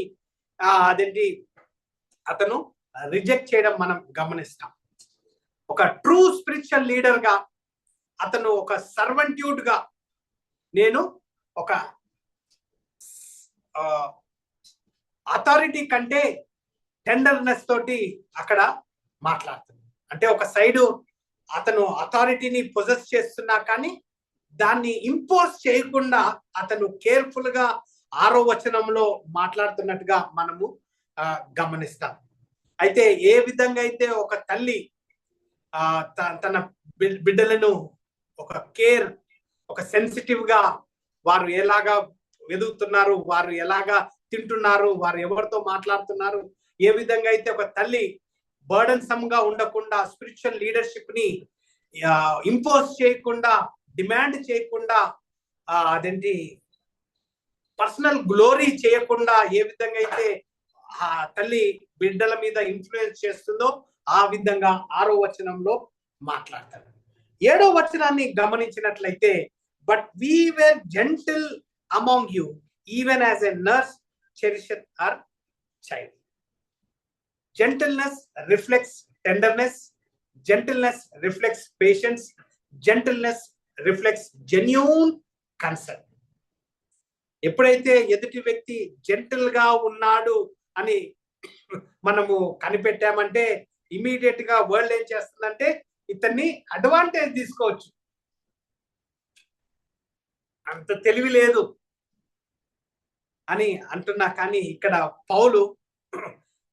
అతను రిజెక్ట్ చేయడం మనం గమనిస్తాం. ఒక ట్రూ స్పిరిచువల్ లీడర్ గా అతను ఒక సర్వెంట్యూడ్ గా, నేను ఒక అథారిటీ కంటే టెండర్నెస్ తోటి అక్కడ మాట్లాడుతున్నాడు. అంటే ఒక సైడు అతను అథారిటీని పొజెస్ చేస్తున్నా కానీ దాన్ని ఇంపోజ్ చేయకుండా అతను కేర్ఫుల్ గా 6వ వచనంలో మాట్లాడుతున్నట్టుగా మనము గమనిస్తాం. అయితే ఏ విధంగా అయితే ఒక తల్లి తన బిడ్డలను ఒక కేర్, ఒక సెన్సిటివ్ గా, వారు ఎలాగా ఎదుగుతున్నారు, వారు ఎలాగా తింటున్నారు, వారు ఎవరితో మాట్లాడుతున్నారు, ఏ విధంగా అయితే ఒక తల్లి బర్డన్సమ్ గా ఉండకుండా స్పిరిచువల్ లీడర్షిప్ ని ఇంపోజ్ చేయకుండా, డిమాండ్ చేయకుండా, పర్సనల్ గ్లోరీ చేయకుండా ఏ విధంగా అయితే ఆ తల్లి బిడ్డల మీద ఇన్ఫ్లుయెన్స్ చేస్తుందో ఆ విధంగా 6వ వచనంలో మాట్లాడతారు. 7వ వచనాన్ని గమనించినట్లయితే, but we were gentle among you even as a nurse cherisheth her child. Gentleness reflects tenderness, gentleness reflects patience, gentleness reflects genuine concern. ఎప్పుడైతే ఎదుటి వ్యక్తి జెంటిల్ గా ఉన్నాడు అని మనము కనిపెట్టామంటే ఇమీడియట్ గా వరల్డ్ ఏం చేస్తుందంటే ఇతన్ని అడ్వాంటేజ్ తీసుకోవచ్చు, అంత తెలివి లేదు అని అంటున్నా. కానీ ఇక్కడ పౌలు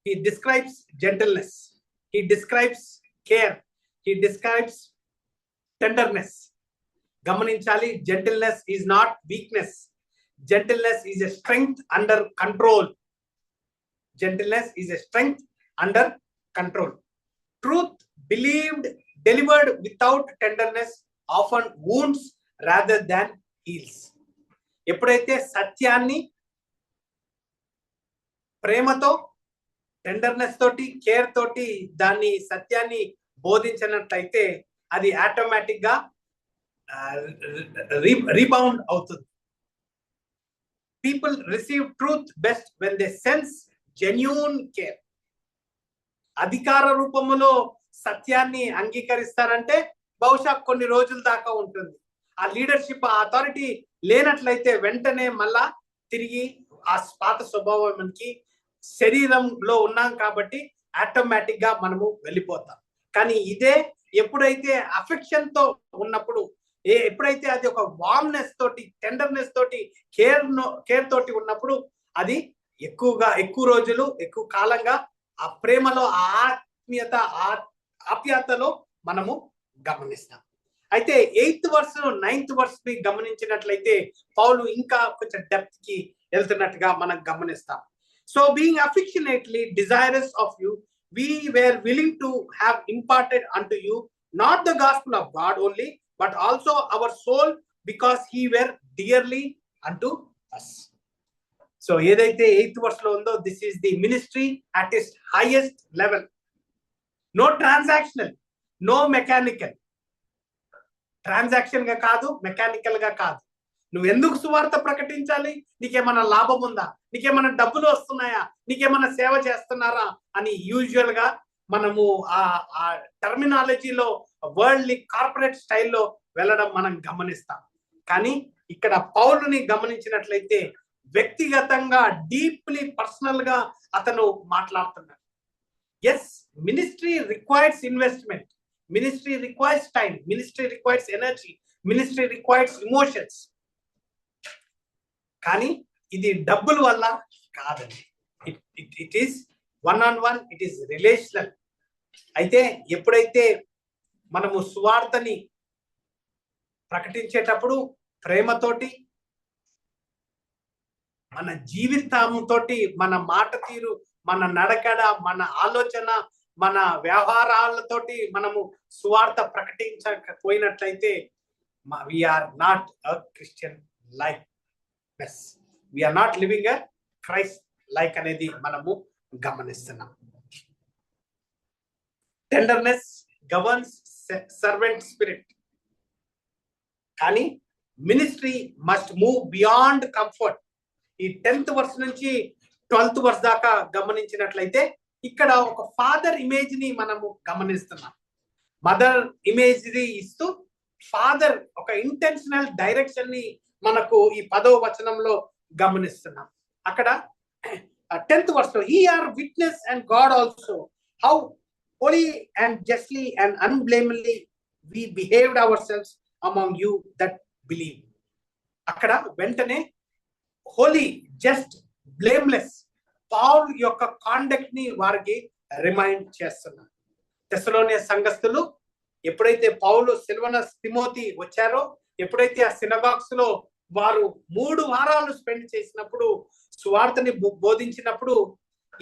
he describes gentleness, he describes care, he describes tenderness. గమనించాలి, gentleness is not weakness, gentleness is a strength under control. Gentleness is a strength under control. Truth believed, delivered without tenderness often wounds rather than heals. ఎప్పుడైతే సత్యాన్ని ప్రేమతో, tenderness తోటి, care తోటి దాన్ని సత్యాన్ని బోధించినట్లయితే అది automatic గా రీబౌండ్ అవుతుంది. people receive truth best when they sense genuine care. అధికార రూపములో సత్యాన్ని అంగీకరిస్తారంటే బహుశా కొన్ని రోజుల దాకా ఉంటుంది. ఆ లీడర్షిప్, ఆ అథారిటీ లేనట్లయితే వెంటనే మళ్ళా తిరిగి ఆ పాత స్వభావానికి శరీరంలో ఉన్నాం కాబట్టి ఆటోమేటిక్ గా మనము వెళ్ళిపోతాం. కానీ ఇదే ఎప్పుడైతే అఫెక్షన్ తో ఉన్నప్పుడు, ఎప్పుడైతే అది ఒక వార్మ్నెస్ తోటి, టెండర్నెస్ తోటి, కేర్ తోటి ఉన్నప్పుడు అది ఎక్కువ రోజులు, ఎక్కువ కాలంగా ఆ ప్రేమలో, ఆ ఆత్మీయత, ఆప్యాయతలో మనము గమనిస్తాం. అయితే 8th verse 9th verse ని గమనించినట్లయితే పౌలు ఇంకా కొంచెం డెప్త్ కి వెళ్తున్నట్టుగా మనం గమనిస్తాం. So being affectionately desirous of you, we were willing to have imparted unto you not the gospel of God only, but also our soul, because he were dearly unto us. So ఏదైతే 8th verse లో ఉందో, this is the ministry at its highest level. No transactional, no mechanical. Transaction గా కాదు, mechanical గా కాదు. నువ్వు ఎందుకు సువార్త ప్రకటించాలి? నీకేమన్నా లాభం ఉందా? నీకేమన్నా డబ్బులు వస్తున్నాయా? నీకేమన్నా సేవ చేస్తున్నారా అని యూజువల్ గా మనము ఆ టర్మినాలజీలో వరల్డ్లీ కార్పొరేట్ స్టైల్లో వెళ్ళడం మనం గమనిస్తాం. కానీ ఇక్కడ పౌలుని గమనించినట్లయితే వ్యక్తిగతంగా, డీప్లీ పర్సనల్ గా అతను మాట్లాడుతున్నాడు. Yes, ministry requires investment, ministry requires time, ministry requires energy, ministry requires emotions. కానీ ఇది డబ్బుల వల్ల కాదండి. It is one on one, it is relational. అయితే ఎప్పుడైతే మనము సువార్తని ప్రకటించేటప్పుడు ప్రేమతోటి, మన జీవితంతోటి, మన మాట తీరు, మన నడకడ, మన ఆలోచన, మన వ్యవహారాలతోటి మనము సువార్త ప్రకటించకపోయినట్లయితే we are not a Christian life. We are not living a Christ like అనేది మనము గమనిస్తున్నాం. Tenderness governs servant spirit. కానీ ministry must move beyond comfort. ఈ 10th verse నుంచి 12th verse దాకా గమనించినట్లయితే ఇక్కడ ఒక ఫాదర్ ఇమేజ్ ని మనము గమనిస్తున్నాం. మదర్ ఇమేజ్ ఇస్తూ ఫాదర్ ఒక ఇంటెన్షనల్ డైరెక్షన్ ని మనకు ఈ 10వ వచనంలో గమనిస్తున్నాం. అక్కడ 10th verse లో, he are witness and God also how holy and justly and unblameably we behaved ourselves among you that believe. అక్కడ వెంటనే హోలీ, జస్ట్, బ్లేమ్లెస్ పౌల్ యొక్క కాండక్ట్ ని వారికి రిమైండ్ చేస్తున్నారు. తెస్సలోనియ సంఘస్థులు ఎప్పుడైతే పౌలు, సిల్వనస్, తిమోతి వచ్చారో, ఎప్పుడైతే ఆ సినగాగ్స్ లో వారు 3 వారాలు స్పెండ్ చేసినప్పుడు, సువార్తని బోధించినప్పుడు,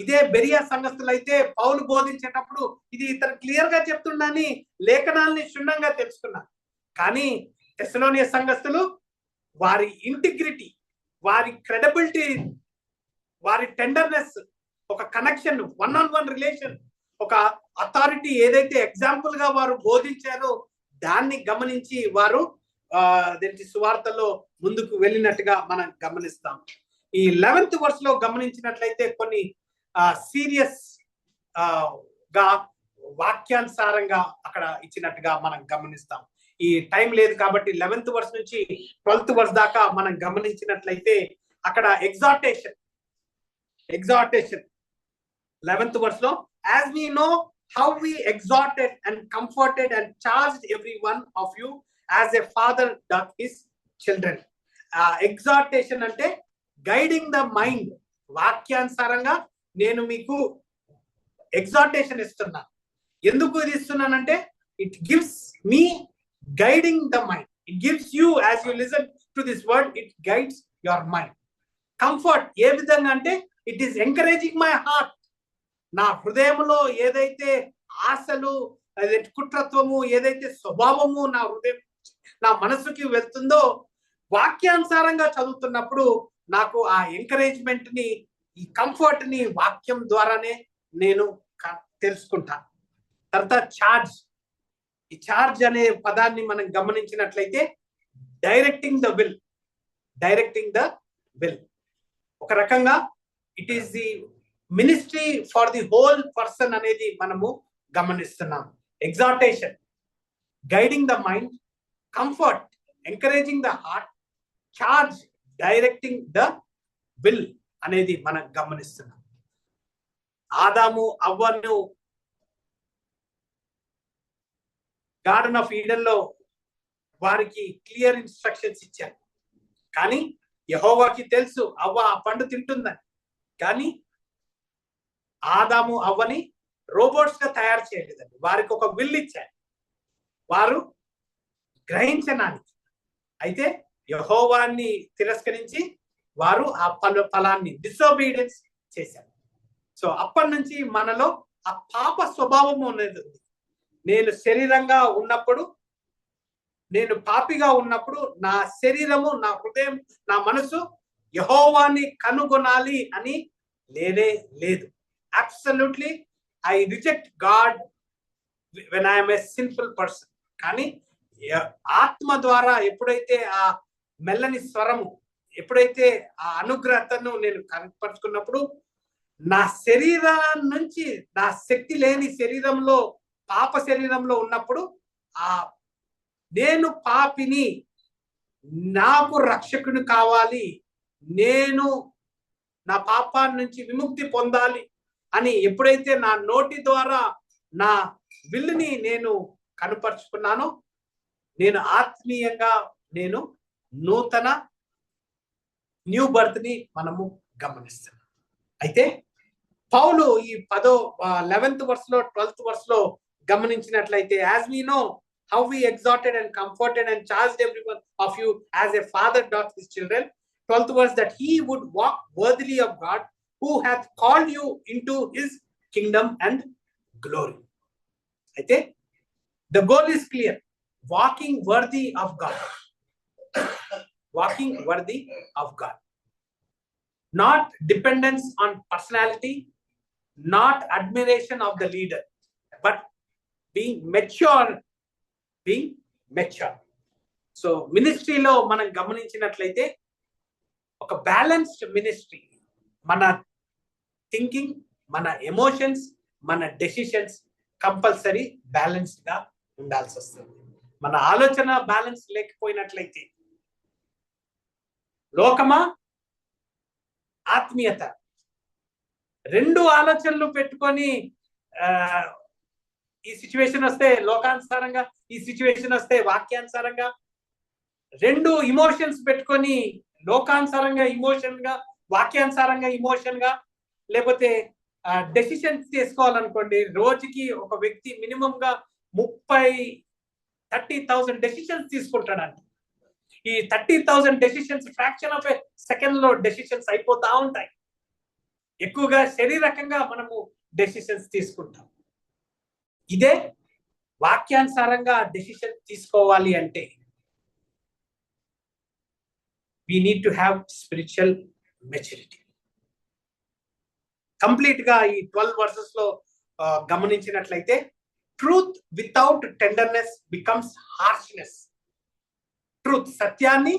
ఇదే బెరియా సంఘస్థులు అయితే పౌలు బోధించేటప్పుడు ఇది ఇతను క్లియర్ గా చెప్తుండని లేఖనాల్ని క్షుణ్ణంగా తెలుసుకున్నారు. కానీ తెస్సలోనియ సంఘస్థులు వారి ఇంటిగ్రిటీ, వారి క్రెడిబిలిటీ, వారి టెండర్నెస్, ఒక connection, one on one relation, ఒక అథారిటీ ఏదైతే ఎగ్జాంపుల్ గా వారు బోధించారో దాన్ని గమనించి వారు సువార్తలో ముందుకు వెళ్ళినట్టుగా మనం గమనిస్తాం. ఈ 11th verse లో గమనించినట్లయితే కొన్ని సీరియస్ గా వాక్యానుసారంగా అక్కడ ఇచ్చినట్టుగా మనం గమనిస్తాం. ఈ టైం లేదు కాబట్టి 11th verse నుంచి 12th verse దాకా మనం గమనించినట్లయితే అక్కడ ఎగ్జార్టేషన్ 11th verse లో, as we know how we exhorted and comforted and charged every one of you as a father doth his children. Exhortation అంటే గైడింగ్ ద మైండ్. వాక్యానుసారంగా నేను మీకు ఎగ్జార్టేషన్ ఇస్తున్నా. ఎందుకు ఇది ఇస్తున్నానంటే it gives me guiding the mind. It gives you, as you listen to this word, it guides your mind. Comfort ఏ విధంగా అంటే it is encouraging my heart. నా హృదయంలో ఏదైతే ఆశలు, కుట్రత్వము, ఏదైతే స్వభావము నా హృదయం, నా మనసుకి వెళ్తుందో, వాక్యానుసారంగా చదువుతున్నప్పుడు నాకు ఆ ఎంకరేజ్మెంట్ ని, ఈ కంఫర్ట్ ని వాక్యం ద్వారానే నేను తెలుసుకుంటాను. తర్వాత చార్జ్. ఈ చార్జ్ అనే పదాన్ని మనం గమనించినట్లయితే డైరెక్టింగ్ ద విల్. ఒక రకంగా it is the ministry for the whole person అనేది మనము గమనిస్తున్నాం. Exhortation, guiding the mind, comfort, encouraging the heart, charge, directing the will అనేది మనం గమనిస్తున్నాం. ఆదాము అవ్వను గార్డెన్ ఆఫ్ ఈడెన్ లో వారికి క్లియర్ ఇన్స్ట్రక్షన్స్ ఇచ్చారు. కానీ యెహోవాకి తెలుసు అవ్వ ఆ పండు తింటుందని. కానీ ఆదాము అవ్వని రోబోట్స్ గా తయారు చేయలేదండి. వారికి ఒక విల్ ఇచ్చారు, వారు గ్రహించడానికి. అయితే యెహోవాని తిరస్కరించి వారు ఆ ఫలాన్ని డిసోబీడియన్స్ చేశారు. సో అప్పటి నుంచి మనలో ఆ పాప స్వభావం అనేది ఉంది. నేను శరీరంగా ఉన్నప్పుడు, నేను పాపిగా ఉన్నప్పుడు నా శరీరము, నా హృదయం, నా మనసు యెహోవాని కనుగొనాలి అని లేనే లేదు. Absolutely I reject God when I'm a sinful person. కానీ ఆత్మ ద్వారా ఎప్పుడైతే ఆ మెల్లని స్వరము, ఎప్పుడైతే ఆ అనుగ్రహతను నేను కనపరుచుకున్నప్పుడు, నా శరీరం నుంచి, నా శక్తి లేని శరీరంలో, పాప శరీరంలో ఉన్నప్పుడు ఆ నేను పాపిని, నాకు రక్షకుని కావాలి, నేను నా పాపాన్ని నుంచి విముక్తి పొందాలి అని ఎప్పుడైతే నా నోటి ద్వారా నా విల్లుని నేను కనపరుచుకున్నానో, నేను ఆత్మీయంగా నేను నూతన న్యూ బర్త్ ని మనము గమనిస్తున్నాం. అయితే పౌలు ఈ 11th verse లో 12th verse లో గమనించినట్లయితే, as we know how we exhorted and comforted and charged everyone of you as a father doth his children, 12th verse, that he would walk worthily of God who hath called you into his kingdom and glory. అయితే the goal is clear, walking worthy of God. Walking worthy of God, not dependence on personality, not admiration of the leader, but being mature. So మినిస్ట్రీలో మనం గమనించినట్లయితే ఒక balanced ministry. మన thinking, మన emotions, మన decisions compulsory balanced గా ఉండాల్సి వస్తుంది. మన ఆలోచన బ్యాలెన్స్ లేకపోయినట్లయితే, లోకమా ఆత్మీయత, రెండు ఆలోచనలు పెట్టుకొని ఈ సిచ్యువేషన్ వస్తే లోకానుసారంగా, ఈ సిచ్యువేషన్ వస్తే వాక్యానుసారంగా, రెండు ఇమోషన్స్ పెట్టుకొని లోకానుసారంగా ఇమోషన్ గా, వాక్యానుసారంగా ఇమోషన్ గా, లేకపోతే డెసిషన్స్ తీసుకోవాలనుకోండి. రోజుకి ఒక వ్యక్తి మినిమం గా 30,000 డెసిషన్స్ తీసుకుంటాడంట. ఈ 30,000 decisions fraction of A second లో డెసిషన్స్ అయిపోతా ఉంటాయి. ఎక్కువగా శరీరకంగా మనము డెసిషన్స్ తీసుకుంటాం. ఇదే వాక్యానుసారంగా డెసిషన్ తీసుకోవాలి అంటే we need to have spiritual maturity. Complete గా ఈ 12 verses లో గమనించినట్లయితే, truth without tenderness becomes harshness. Truth, సత్యాన్ని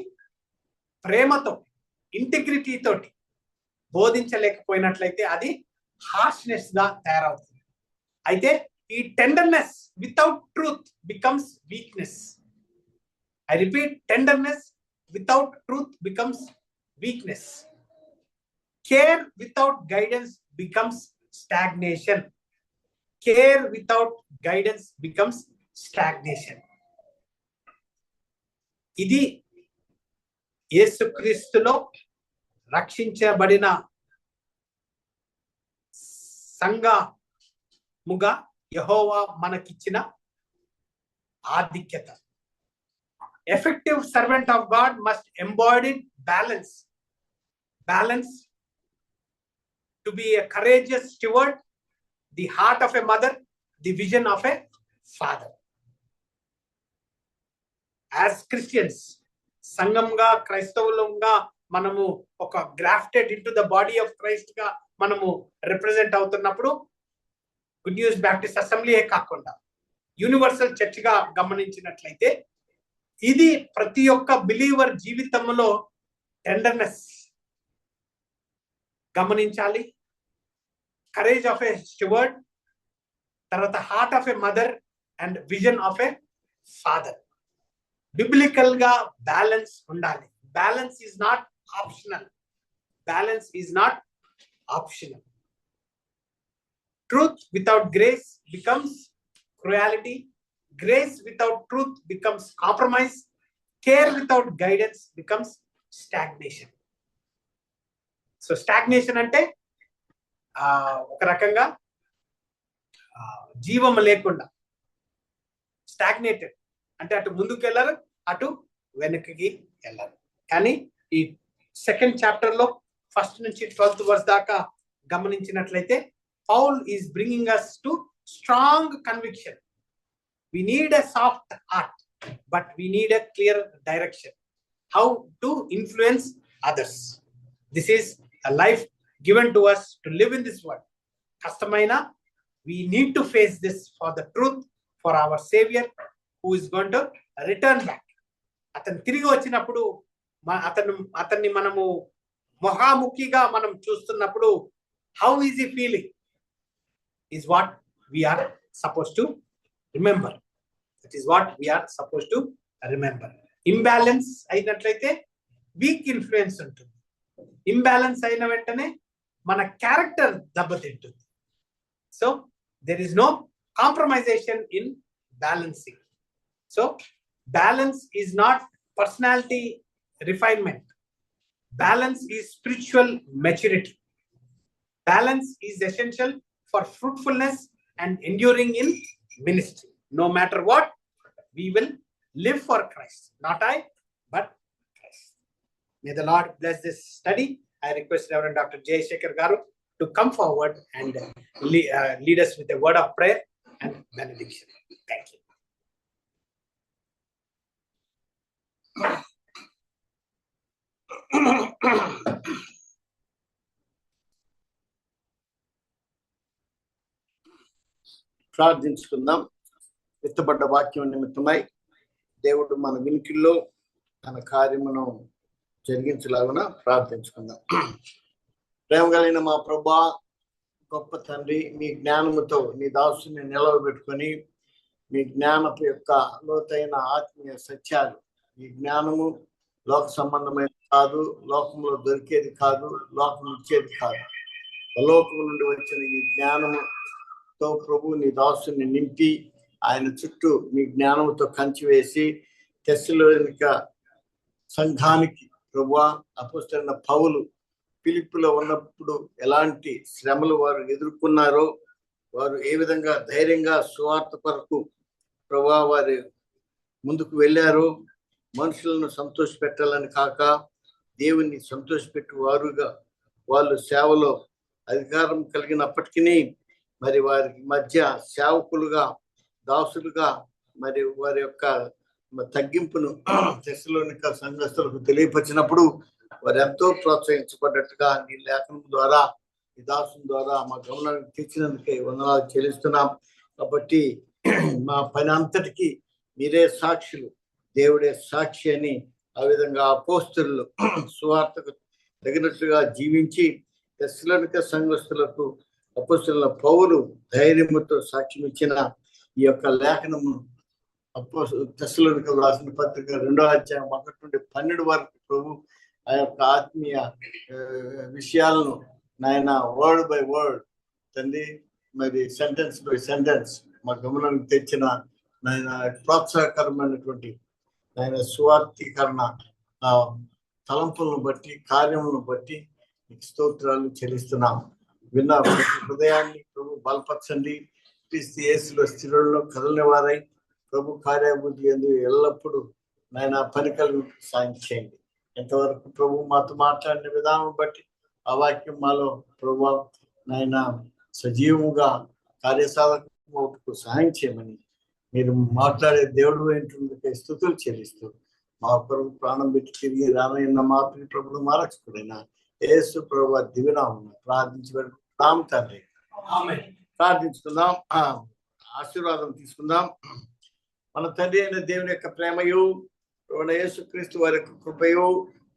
ప్రేమతో, ఇంటిగ్రిటీ తోటి బోధించలేకపోయినట్లయితే అది హార్ష్నెస్ గా తయారవుతుంది. అయితే ఈ tenderness without truth becomes weakness. I repeat, tenderness without truth becomes weakness. Care without guidance becomes stagnation. Care without guidance becomes stagnation. ఇది యేసుక్రీస్తులో రక్షించబడిన సంఘముగా యెహోవా మనకిచ్చిన ఆధిక్యత. Effective servant of God must embody balance. Balance to be a courageous steward, the heart of a mother, the vision of a father. As Christians, సంఘంగా, క్రైస్తవులంగా మనము ఒక grafted into the body of Christ గా మనము represent అవుతున్నప్పుడు, good news Baptist అసెంబ్లీయే కాకుండా universal church గా గమనించినట్లయితే, ఇది ప్రతి ఒక్క బిలీవర్ జీవితంలో టెండర్నెస్, గమనించాలి. కరేజ్ ఆఫ్ ఏ స్టూవర్డ్, తర్వాత heart of A mother and vision of A father. Biblical గా బ్యాలెన్స్ ఉండాలి. Balance is not optional. Balance is not optional. Truth without grace becomes cruelty. Grace without truth becomes compromise. Care without guidance becomes stagnation. So stagnation అంటే ఒక రకంగా జీవం లేకుండా, stagnated అంటే అటు ముందుకు వెళ్ళరు, అటు వెనక్కి వెళ్ళరు. కానీ ఈ సెకండ్ చాప్టర్ లో ఫస్ట్ నుంచి 12th వర్స్ దాకా గమనించినట్లయితే Paul is bringing us to strong conviction. We need a soft heart, but we need a clear direction. How to influence others. This is a life given to us to live in this world. Kastamaina, we need to face this for the truth, for our Savior who is going to return back. అతను తిరిగి వచ్చినప్పుడు అతన్ని మనము ముఖాముఖిగా మనం చూస్తున్నప్పుడు how is he feeling is what we are supposed to remember. That is what we are supposed to remember. Imbalance అయినట్లయితే week influence ఉంటుంది. ఇంబ్యాలెన్స్ అయిన వెంటనే మన క్యారెక్టర్ దెబ్బతింటుంది. So there is no compromisation in balancing. So balance is not personality refinement. Balance is spiritual maturity. Balance is essential for fruitfulness and enduring in ministry. No matter what, we will live for Christ. Not I, but Christ. May the Lord bless this study. I request Reverend Dr. J. Shekhar Garu to come forward and lead us with a word of prayer and benediction. Thank you. ప్రార్థించుకుందాం. ఎత్తబడ్డ వాక్యం నిమిత్తమై దేవుడు మన వినికిల్లో తన కార్యమును జరిగించలాగున ప్రార్థించుకుందాం. ప్రేమ కలిగిన మా ప్రభువా, గొప్ప తండ్రి, మీ జ్ఞానముతో నీ దాసుని నిలవబెట్టుకొని మీ జ్ఞానపు యొక్క లోతైన ఆత్మీయ సత్యాలు, ఈ జ్ఞానము లోక సంబంధమైన కాదు, లోకంలో దొరికేది కాదు, లోకం ఇచ్చేది కాదు. లోకం నుండి వచ్చిన ఈ జ్ఞానము ప్రభు నీ దాసుని నింపి ఆయన చుట్టూ మీ జ్ఞానంతో కంచి వేసి తెస్సలోనిక సంఘానికి ప్రభువా అపోస్తలుడైన పౌలు ఫిలిప్పులో ఉన్నప్పుడు ఎలాంటి శ్రమలు వారు ఎదుర్కొన్నారో, వారు ఏ విధంగా ధైర్యంగా సువార్త కొరకు ప్రభువా వారు ముందుకు వెళ్ళారో, మనుషులను సంతోషపెట్టాలని కాక దేవుని సంతోషపెట్టు వారుగా వాళ్ళు సేవలో అధికారం కలిగినప్పటికీ మరి వారి మధ్య సేవకులుగా, దాసులుగా మరి వారి యొక్క తగ్గింపును తెస్సలోనిక సంఘస్థులకు తెలియపరిచినప్పుడు వారు ఎంతో ప్రోత్సహించబడ్డట్టుగా నీ లేఖనం ద్వారా, ఈ దాసుని ద్వారా మా గమనానికి తెచ్చినందుకే వందనాలు చెల్లిస్తున్నాం. కాబట్టి మా పని అంతటికీ మీరే సాక్షులు, దేవుడే సాక్షి అని ఆ విధంగా అపోస్తలులు సువార్తకు తగినట్లుగా జీవించి తెస్సలోనిక సంఘస్థులకు అపోస్తలుల పౌలు ధైర్యముతో సాక్ష్యం ఇచ్చిన ఈ యొక్క లేఖనము తెస్సలోనిక రాసిన పత్రిక 2వ అధ్యాయం 1 నుండి 12 వరకు ప్రభు ఆ యొక్క ఆత్మీయ విషయాలను నాయన వర్డ్ బై వర్డ్ తండ్రి, మరి సెంటెన్స్ బై సెంటెన్స్ మా గమనానికి తెచ్చిన నాయన ప్రోత్సాహకరమైనటువంటి నాయన సువార్థీకరణ తలంపులను బట్టి, కార్యములను బట్టి మీకు స్తోత్రాలు చెల్లిస్తున్నాం. విన్న హృదయాన్ని ప్రభు బలపరచండి. క్రీస్తు యేసులో స్థిరుల్లో కదలని వారై ప్రభు కార్యాభివృద్ధి ఎందు ఎల్లప్పుడూ నాయన పని కలిగి సాయం చేయండి. ఎంతవరకు ప్రభు మాతో మాట్లాడిన విధానం బట్టి ఆ వాక్యం మాలో ప్రభు నాయన సజీవముగా కార్యసాధకు సహాయం చేయమని మీరు మాట్లాడే దేవుడు ఏంటందుకే స్తుతులు చెల్లిస్తూ మా ప్రభు ప్రాణం పెట్టి తిరిగి రానయ్యన్న మాతృ ప్రభుడు మారచుకున్న యేసు ప్రభు దివ్యనామం ప్రార్థించి పెడుతున్నాం తండ్రి. ప్రార్థించుకుందాం, ఆశీర్వాదం తీసుకుందాం. మన తండ్రి అయిన దేవుని యొక్క ప్రేమయు, యేసు క్రీస్తు వారి యొక్క కృపయు,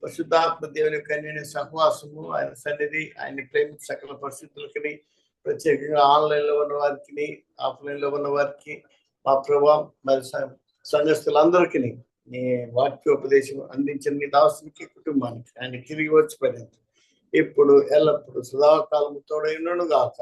పరిశుద్ధాత్మ దేవుని యొక్క అన్యోన్య సహవాసము, ఆయన సన్నిధి, ఆయన ప్రేమ సకల పరిస్థితులకి, ప్రత్యేకంగా ఆన్లైన్ లో ఉన్న వారికి, ఆఫ్లైన్ లో ఉన్న వారికి, మా ప్రభావం మరి సంఘస్థులందరికీ నీ వాక్యోపదేశం అందించిన నీ దాసునికి, కుటుంబానికి ఆయన తిరిగి వచ్చి పడింది ఇప్పుడు ఎల్లప్పుడు సదాకాలము తోడైనను గాక.